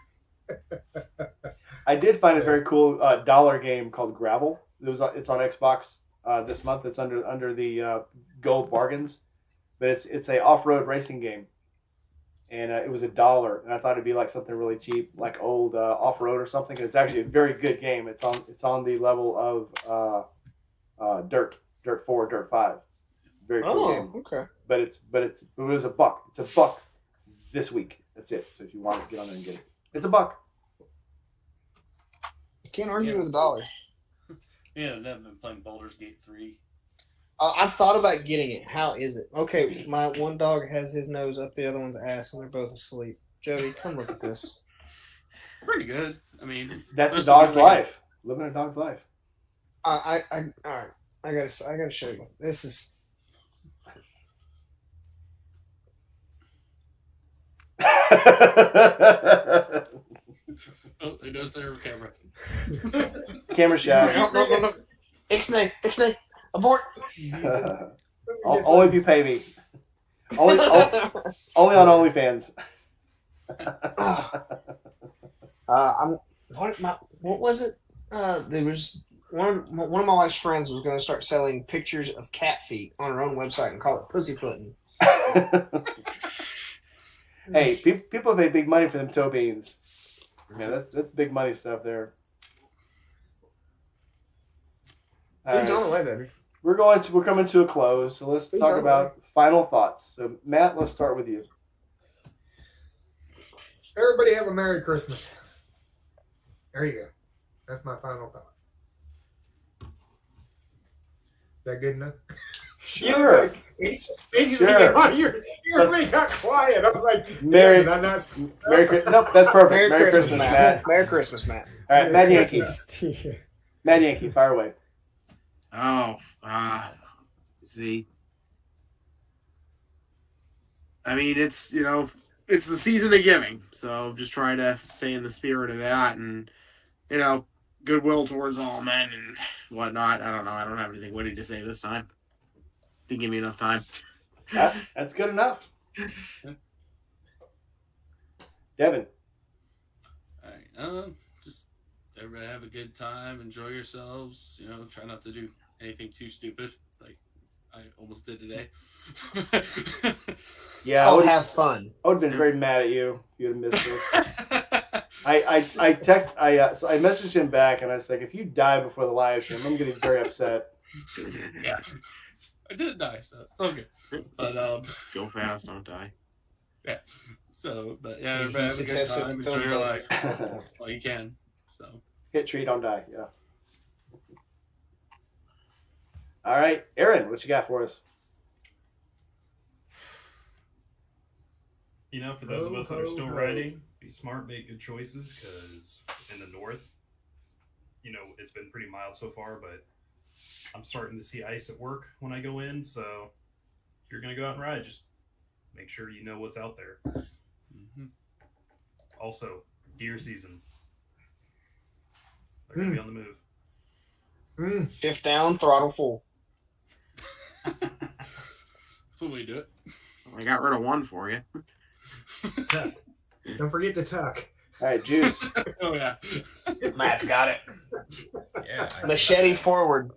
I did find a very cool dollar game called Gravel. It's on Xbox this month. It's under the gold bargains, but it's a off-road racing game, and it was $1. And I thought it'd be like something really cheap, like old off-road or something. And it's actually a very good game. It's on the level of Dirt 4, Dirt 5. Very cool game. Okay. But it was $1. It's $1 this week. That's it. So if you want to get on there and get it, it's $1. You can't argue with $1. Yeah, I've been playing Baldur's Gate 3. I've thought about getting it. How is it? Okay, my one dog has his nose up the other one's ass, and they're both asleep. Jody, come look at this. Pretty good. I mean, that's a dog's life. Living a dog's life. All right. I gotta show you. This is. Oh, it goes there with camera. Camera shot. No. Ixnay, abort. Only if you pay me. Only on OnlyFans. What was it? There was one of my wife's friends was going to start selling pictures of cat feet on her own website and call it pussyfooting. Hey, people pay big money for them toe beans. Yeah, that's big money stuff there. Food's on the way, baby. We're coming to a close, so let's talk about final thoughts. So Matt, let's start with you. Everybody have a Merry Christmas. There you go. That's my final thought. Is that good enough? Sure. Everybody got quiet. I'm like, Merry Christmas. Nope, that's perfect. Merry Christmas, Matt. Merry Christmas, Matt. All right, Mad Yankee. Mad Yankee, fire away. Oh, see. I mean, it's the season of giving, so just try to stay in the spirit of that, and goodwill towards all men and whatnot. I don't know. I don't have anything witty to say this time. Didn't give me enough time. That's good enough. Devin. All right. Just everybody have a good time. Enjoy yourselves. Try not to do anything too stupid, like I almost did today. Yeah, I would have fun. I would have been very mad at you if you had missed this. So I messaged him back and I was like, if you die before the live stream, I'm gonna be very upset. Yeah, I did die, so it's okay. But go fast, don't die. Yeah. So, but yeah, everybody have a good time. Enjoy your life while you can. So hit tree, don't die. Yeah. All right, Aaron, what you got for us? For those of us that are still riding, be smart, make good choices, because in the north, it's been pretty mild so far, but I'm starting to see ice at work when I go in, so if you're going to go out and ride, just make sure you know what's out there. Mm-hmm. Also, deer season. They're going to be on the move. Shift down, throttle full. That's what we do it. I got rid of one for you. Tuck. Don't forget to tuck. All right, Juice. Oh yeah. Matt's got it. Yeah. Machete forward.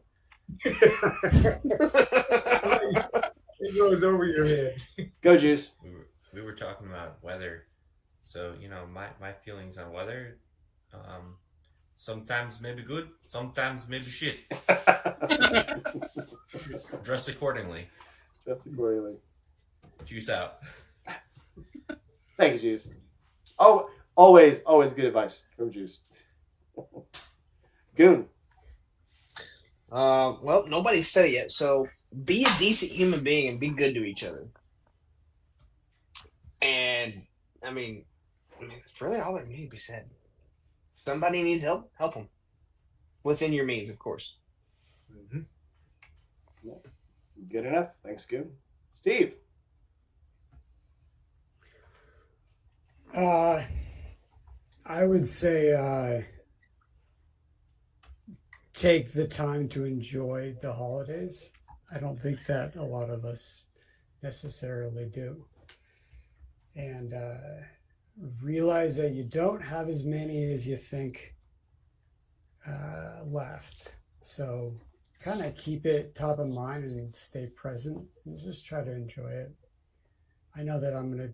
It goes over your head. Go, Juice. We were talking about weather. So, my feelings on weather, sometimes maybe good, sometimes maybe shit. Dress accordingly. Just accordingly. Juice out. Thank you, Juice. Oh, always good advice from Juice. Goon. Well, nobody said it yet. So be a decent human being and be good to each other. And I mean, it's really all that needs to be said. Somebody needs help. Help them within your means, of course. Mm-hmm. Good enough. Thanks, Goon. Steve. I would say take the time to enjoy the holidays. I don't think that a lot of us necessarily do. And realize that you don't have as many as you think left. So kind of keep it top of mind and stay present and just try to enjoy it. I know that I'm gonna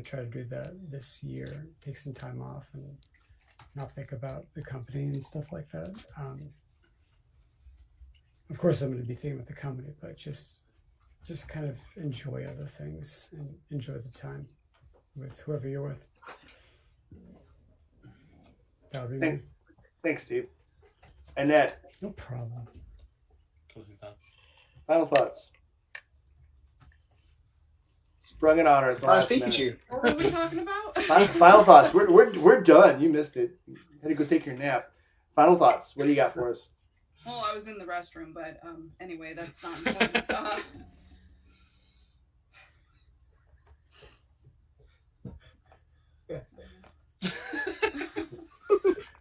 try to do that this year. Take some time off and not think about the company and stuff like that. Of course, I'm going to be thinking about the company, but just kind of enjoy other things and enjoy the time with whoever you're with. That would be me. Thanks, Steve. Annette. No problem. Closing thoughts. Final thoughts. Sprung it on her at the Surprise last minute. Pikachu. What were we talking about? Final thoughts. We're done. You missed it. You had to go take your nap. Final thoughts. What do you got for us? Well, I was in the restroom, but anyway, that's not important.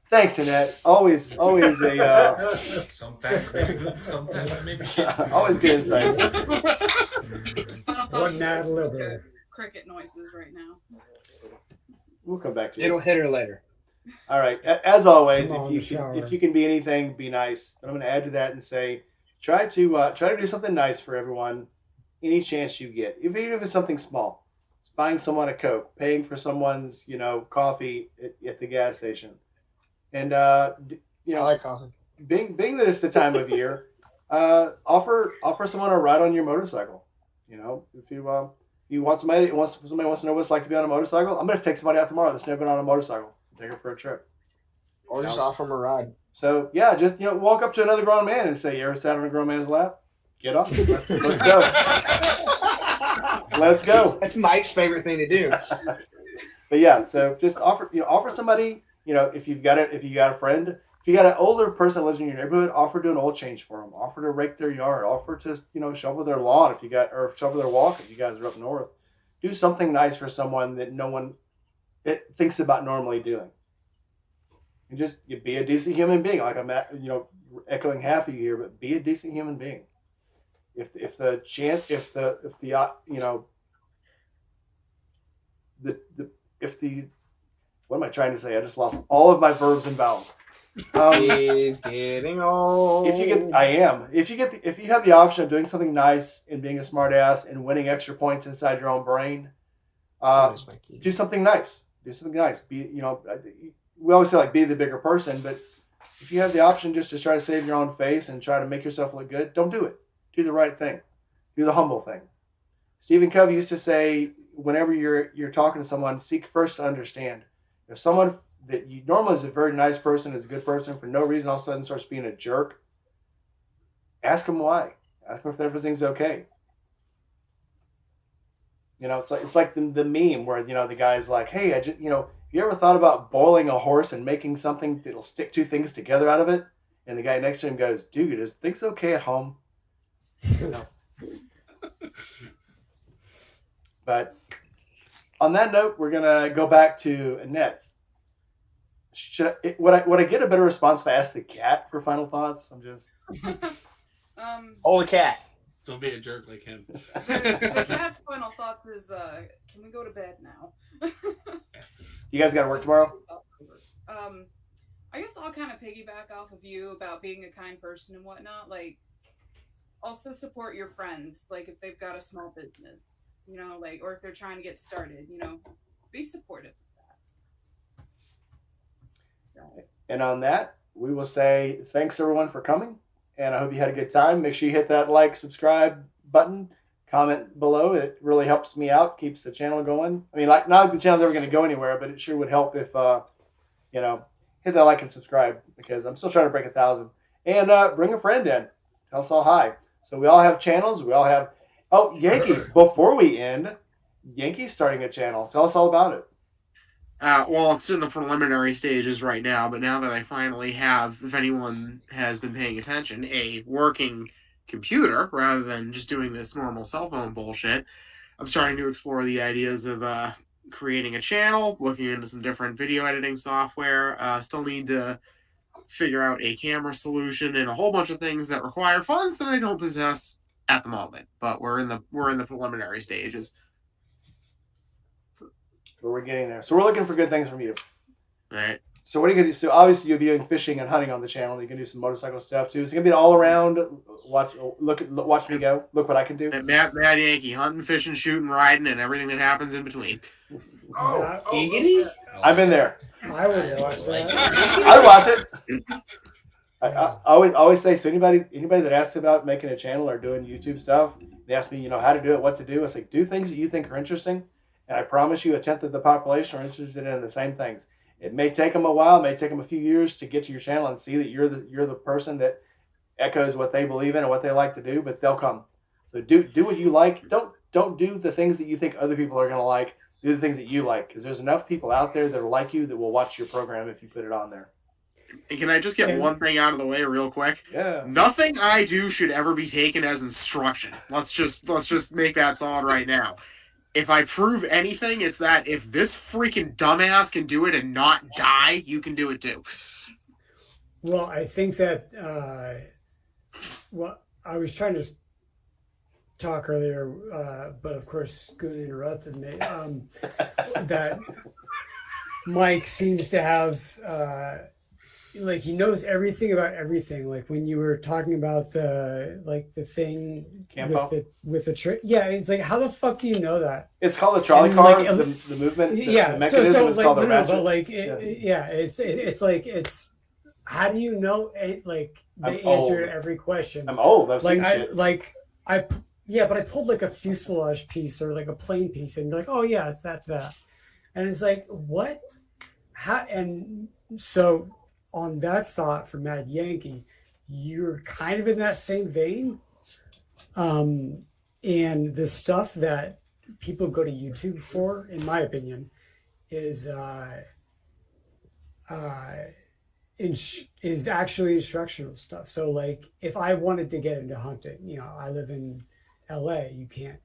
Thanks, Annette. Always a Sometimes maybe good, sometimes maybe shit. always good insight. Final What thoughts mad are liver. cricket noises right now. We'll come back to it. It'll hit her later. All right. As always, Come on, if shower. you can be anything, be nice. I'm going to add to that and say, try to do something nice for everyone, any chance you get, even if it's something small. It's buying someone a Coke, paying for someone's coffee at the gas station, and I like coffee. being that it's the time of year, offer someone a ride on your motorcycle. If you want somebody wants to know what it's like to be on a motorcycle, I'm going to take somebody out tomorrow that's never been on a motorcycle. Take her for a trip. Or just offer them a ride. So yeah, just walk up to another grown man and say, "You ever sat on a grown man's lap? Get off. Let's go. Let's go." That's Mike's favorite thing to do. But yeah, so just offer somebody, if you got a friend, if you got an older person that lives in your neighborhood, offer to do an oil change for them. Offer to rake their yard. Offer to shovel their lawn or shovel their walk if you guys are up north. Do something nice for someone that no one thinks about normally doing. And just you be a decent human being. Like I'm echoing half of you here, but be a decent human being. If the what am I trying to say? I just lost all of my verbs and vowels. He's getting old. If you have the option of doing something nice and being a smart ass and winning extra points inside your own brain, do something nice. Do something nice. We always say be the bigger person, but if you have the option just to try to save your own face and try to make yourself look good, don't do it. Do the right thing. Do the humble thing. Stephen Covey used to say, whenever you're talking to someone, seek first to understand. If someone that you normally is a very nice person, is a good person, for no reason all of a sudden starts being a jerk, ask them why. Ask them if everything's okay. It's like the meme where the guy's like, "Hey, you ever thought about boiling a horse and making something that'll stick two things together out of it?" And the guy next to him goes, "Dude, is things okay at home?" But on that note, we're gonna go back to Annette. Would I get a better response if I asked the cat for final thoughts? I'm just Hold a cat. Don't be a jerk like him. The cat's final thoughts is, can we go to bed now? You guys got to work tomorrow? I guess I'll kind of piggyback off of you about being a kind person and whatnot. Like, also support your friends. Like, if they've got a small business, you know, like, or if they're trying to get started, you know, be supportive of that. So. And on that, we will say thanks everyone for coming. And I hope you had a good time. Make sure you hit that like, subscribe button, comment below. It really helps me out, keeps the channel going. I mean, like, not that the channel's ever going to go anywhere, but it sure would help if, you know, hit that like and subscribe, because I'm still trying to break 1,000. And bring a friend in. Tell us all hi. So we all have channels. We all have. Oh, Yankee, before we end, Yankee's starting a channel. Tell us all about it. Well, it's in the preliminary stages right now, but now that I finally have, if anyone has been paying attention, a working computer rather than just doing this normal cell phone bullshit, I'm starting to explore the ideas of creating a channel, looking into some different video editing software. Still need to figure out a camera solution and a whole bunch of things that require funds that I don't possess at the moment. But we're in the preliminary stages. So we're getting there. So we're looking for good things from you. All right. So what are you gonna do? So obviously you'll be doing fishing and hunting on the channel. You can do some motorcycle stuff too. It's gonna be an all around. Watch me go. Look what I can do. Mad Yankee, hunting, fishing, shooting, riding, and everything that happens in between. Giggity? I'm in there. I would watch that. I watch it. I always say, so anybody that asks about making a channel or doing YouTube stuff, they ask me, you know, how to do it, what to do. I say, do things that you think are interesting, and I promise you, 1/10 of the population are interested in the same things. It may take them a while, it may take them a few years to get to your channel and see that you're the person that echoes what they believe in and what they like to do, but they'll come. So do what you like. Don't do the things that you think other people are gonna like. Do the things that you like, because there's enough people out there that are like you that will watch your program if you put it on there. And can I just get one thing out of the way real quick? Yeah. Nothing I do should ever be taken as instruction. Let's just make that solid right now. If I prove anything, it's that if this freaking dumbass can do it and not die, you can do it too. Well, I think that I was trying to talk earlier, but of course, Goon interrupted me. That Mike seems to have like he knows everything about everything. Like when you were talking about the thing Campo? with the trick. Yeah, it's like, how the fuck do you know that? It's called a trolley And, car. like, The movement. Yeah, The mechanism is like, called a no, ratchet. but like, it's like it's. How do you know like the I'm answer old. to every question? I'm old. I've Like seen shit. but I pulled like a fuselage piece or like a plane piece, and you're like, oh yeah, it's that, and it's like, what? How? And so on that thought for Mad Yankee, you're kind of in that same vein, and the stuff that people go to YouTube for, in my opinion, is is actually instructional stuff. So like if I wanted to get into hunting, you know, I live in LA, you can't,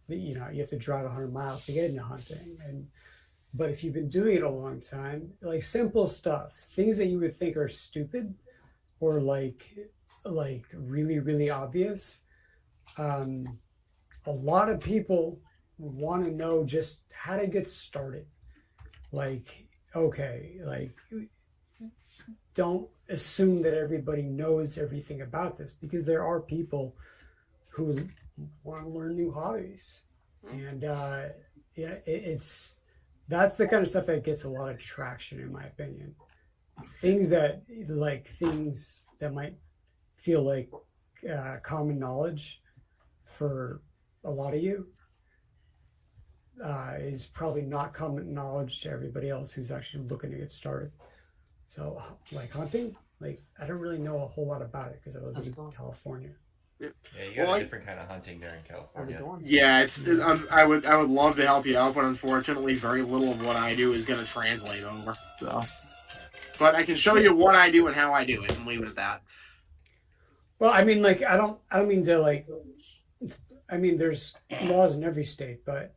you know, you have to drive 100 miles to get into hunting. But if you've been doing it a long time, like simple stuff, things that you would think are stupid or like really, really obvious, a lot of people want to know just how to get started. Like, okay, like, don't assume that everybody knows everything about this, because there are people who want to learn new hobbies, and that's the kind of stuff that gets a lot of traction, in my opinion. Things that might feel like common knowledge for a lot of you is probably not common knowledge to everybody else who's actually looking to get started. So, like hunting, like I don't really know a whole lot about it because I live in California. Yeah, you got a different kind of hunting there in California. Yeah, I would love to help you out, but unfortunately, very little of what I do is going to translate over. So, but I can show you what I do and how I do it, and leave it at that. Well, I mean, like I don't mean to like. I mean, there's laws in every state, but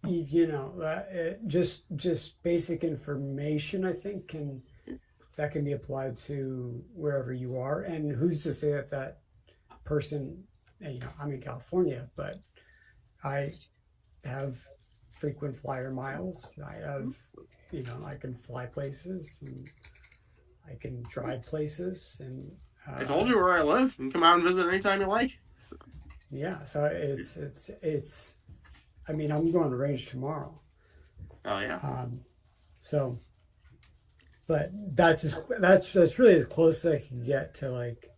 you know, just basic information, I think, can that can be applied to wherever you are. And who's to say that that person, I'm in California, but I have frequent flyer miles. I have, I can fly places and I can drive places. And I told you where I live. You can come out and visit anytime you like. So. Yeah, so it's. I'm going to the range tomorrow. Oh yeah. So, but that's really as close as I can get to like,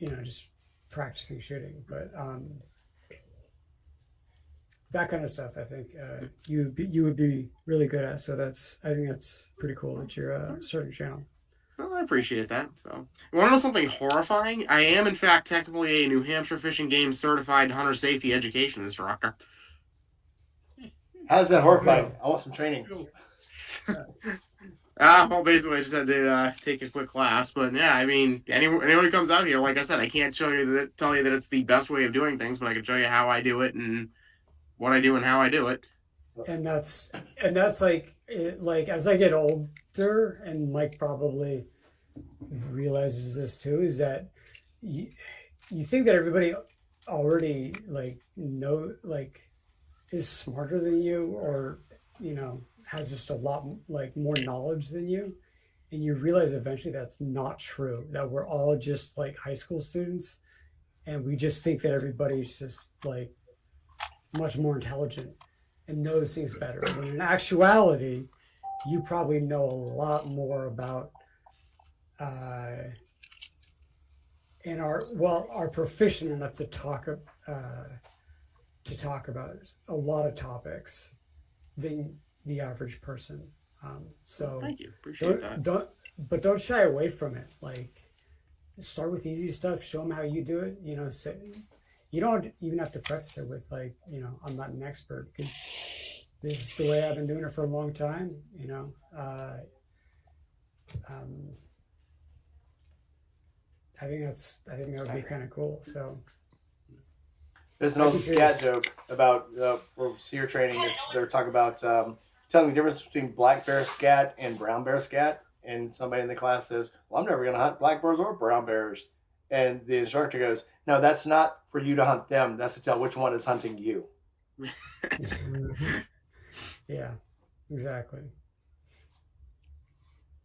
just practicing shooting. But that kind of stuff, I think you would be really good at. So I think that's pretty cool that you're starting a channel. Well, I appreciate that. So, you want to know something horrifying? I am, in fact, technically a New Hampshire Fish and Game certified hunter safety education instructor. How's that horrifying? I want some training. Well, basically, I just had to take a quick class. But yeah, I mean, anyone who comes out here, like I said, I can't tell you that it's the best way of doing things, but I can show you how I do it and what I do and how I do it. And that's like as I get older, and Mike probably realizes this too, is that you think that everybody already is smarter than you, or has just a lot more knowledge than you, and you realize eventually that's not true, that we're all just like high school students, and we just think that everybody's just like much more intelligent and knows things better, when in actuality you probably know a lot more about and are proficient enough to talk about a lot of topics than the average person. So thank you, appreciate that. Don't shy away from it. Like, start with easy stuff. Show them how you do it. You don't even have to preface it with I'm not an expert, because this is the way I've been doing it for a long time. I think that would be kind of cool. So there's an old scat joke about for seer training. Is they're talking about telling the difference between black bear scat and brown bear scat, and somebody in the class says, "Well, I'm never going to hunt black bears or brown bears," and the instructor goes, "No, that's not for you to hunt them. That's to tell which one is hunting you." Yeah, exactly.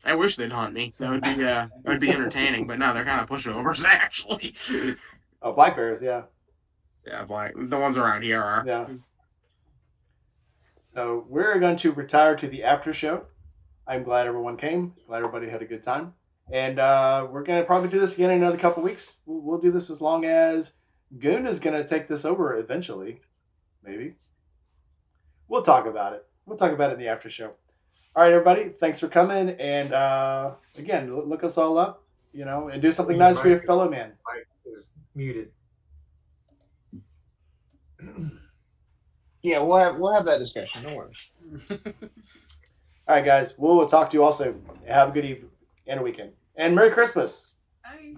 I wish they'd hunt me. That would be entertaining. But no, they're kind of pushovers actually. Oh, black bears, yeah. Yeah, the ones around here are. Yeah. So we're going to retire to the after show. I'm glad everyone came. Glad everybody had a good time. And we're going to probably do this again in another couple weeks. We'll do this as long as Goon is going to take this over eventually. Maybe. We'll talk about it. We'll talk about it in the after show. All right, everybody. Thanks for coming. And again, look us all up, and do something nice for your fellow man. Mike is muted. Yeah, we'll have that discussion. No worries. All right, guys. We'll talk to you also. Have a good evening and a weekend. And Merry Christmas. Bye.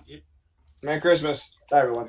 Merry Christmas. Bye, everyone.